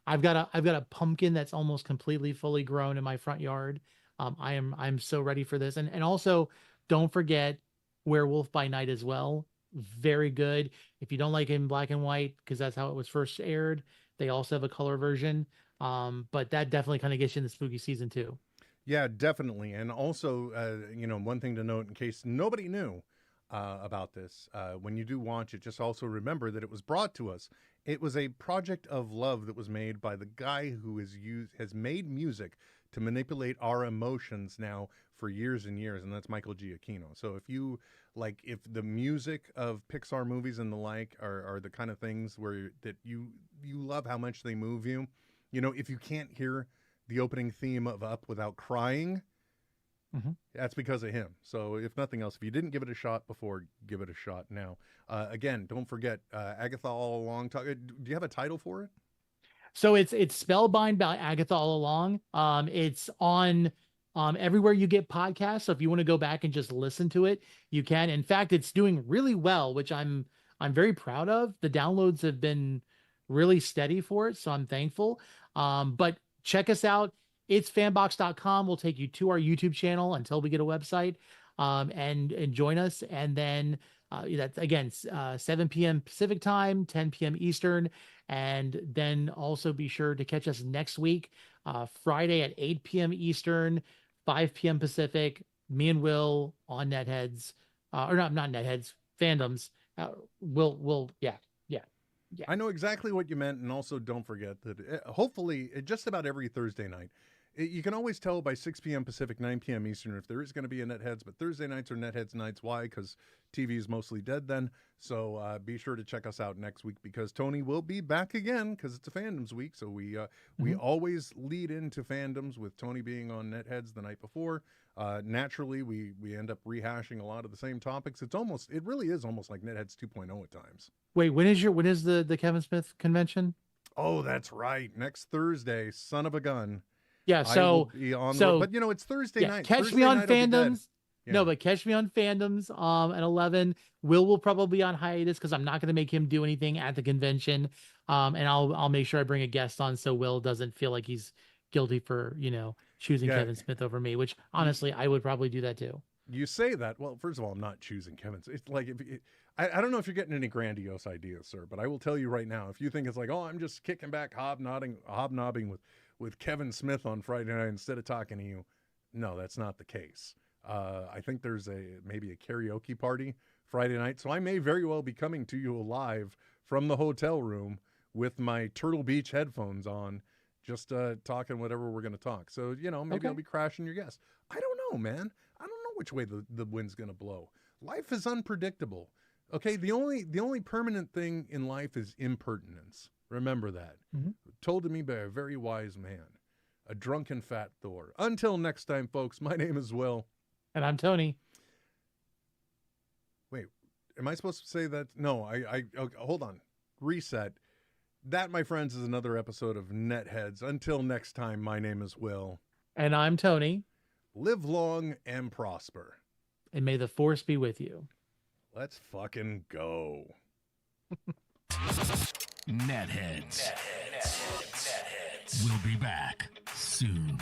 I've got a pumpkin that's almost completely fully grown in my front yard. I'm so ready for this. And also, don't forget Werewolf by Night as well. Very good. If you don't like it in black and white, because that's how it was first aired, they also have a color version. But that definitely kind of gets you in the spooky season too. Yeah, definitely. And also, one thing to note in case nobody knew about this, when you do watch it, just also remember that it was brought to us. It was a project of love that was made by the guy who has made music to manipulate our emotions now for years and years, and that's Michael Giacchino. So if the music of Pixar movies and the like are the kind of things that you love how much they move you, if you can't hear the opening theme of Up without crying, that's because of him. So if nothing else, if you didn't give it a shot before, give it a shot now. Again, don't forget Agatha All Along. Do you have a title for it? So it's Spellbind by Agatha All Along. It's on everywhere you get podcasts. So if you want to go back and just listen to it, you can. In fact, it's doing really well, which I'm very proud of. The downloads have been really steady for it, so I'm thankful. But check us out. It's fanbox.com. We'll take you to our YouTube channel until we get a website, and join us. And then that's again 7 p.m. Pacific time, 10 p.m. Eastern. And then also be sure to catch us next week, Friday at 8 p.m. Eastern, 5 p.m. Pacific. Me and Will on NetHeads, or not NetHeads, Fandoms. Yeah. I know exactly what you meant, and also don't forget that hopefully just about every Thursday night, you can always tell by 6 p.m. Pacific, 9 p.m. Eastern if there is going to be a NetHeads, but Thursday nights are NetHeads nights. Why? Because TV is mostly dead then. So be sure to check us out next week, because Tony will be back again, because it's a Fandoms week. So we always lead into Fandoms with Tony being on NetHeads the night before. Naturally, we end up rehashing a lot of the same topics. It really is almost like NetHeads 2.0 at times. Wait, when is the Kevin Smith convention? Oh, that's right. Next Thursday, son of a gun. Yeah, so but it's Thursday night. Catch Thursday me on night I'll be dead. Fandoms. Yeah. No, but catch me on Fandoms at 11. Will probably be on hiatus because I'm not going to make him do anything at the convention. And I'll make sure I bring a guest on so Will doesn't feel like he's guilty for choosing Kevin Smith over me. Which honestly, I would probably do that too. You say that. Well, first of all, I'm not choosing Kevin. It's like I don't know if you're getting any grandiose ideas, sir, but I will tell you right now, if you think it's like, oh, I'm just kicking back, hobnobbing with Kevin Smith on Friday night instead of talking to you, no, that's not the case. I think there's maybe a karaoke party Friday night, so I may very well be coming to you live from the hotel room with my Turtle Beach headphones on, just talking whatever we're going to talk. So, maybe I'll be crashing your guests. I don't know, man. I don't know which way the wind's going to blow. Life is unpredictable. Okay, the only permanent thing in life is impertinence. Remember that. Told to me by a very wise man, a drunken fat Thor. Until next time, folks, my name is Will. And I'm Tony. Wait, am I supposed to say that? No, I hold on. Reset. That, my friends, is another episode of NetHeads. Until next time, my name is Will. And I'm Tony. Live long and prosper. And may the force be with you. Let's fucking go. NetHeads. We'll be back soon.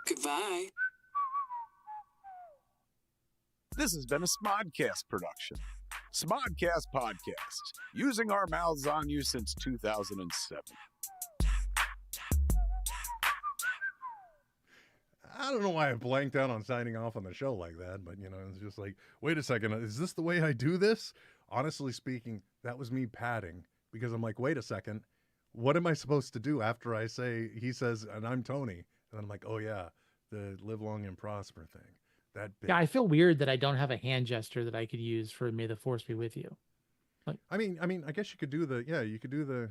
Goodbye. This has been a Smodcast production. Smodcast Podcast, using our mouths on you since 2007. I don't know why I blanked out on signing off on the show like that, but, it's just like, wait a second, is this the way I do this? Honestly speaking, that was me padding, because I'm like, wait a second, what am I supposed to do after I say, he says, and I'm Tony? And I'm like, oh yeah, the live long and prosper thing. That bit. Yeah, I feel weird that I don't have a hand gesture that I could use for may the force be with you. I guess you could do the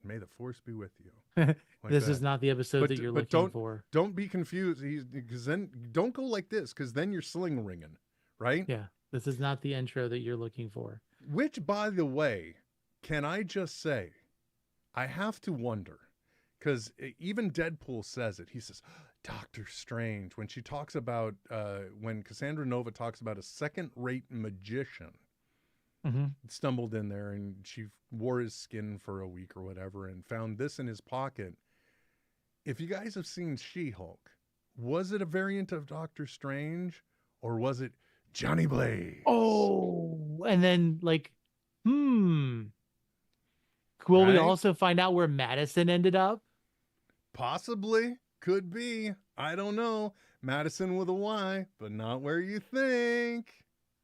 may the force be with you. Like this that. is not the episode that you're looking for. Don't be confused, because then don't go like this, because then you're sling ringing, right? Yeah, this is not the intro that you're looking for. Which, by the way, can I just say, I have to wonder, because even Deadpool says it. He says, Doctor Strange, when she talks about, when Cassandra Nova talks about a second-rate magician, stumbled in there and she wore his skin for a week or whatever and found this in his pocket. If you guys have seen She-Hulk, was it a variant of Doctor Strange or was it Johnny Blaze? Oh, and then will we also find out where Madison ended up? Possibly. Could be. I don't know. Madison with a Y, but not where you think.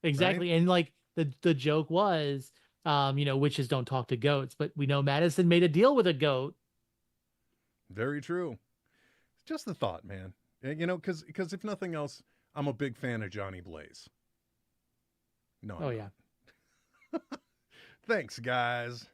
Exactly. Right? And the joke was, witches don't talk to goats, but we know Madison made a deal with a goat. Very true. Just the thought, man. Because if nothing else, I'm a big fan of Johnny Blaze. No. Oh, yeah. Thanks, guys.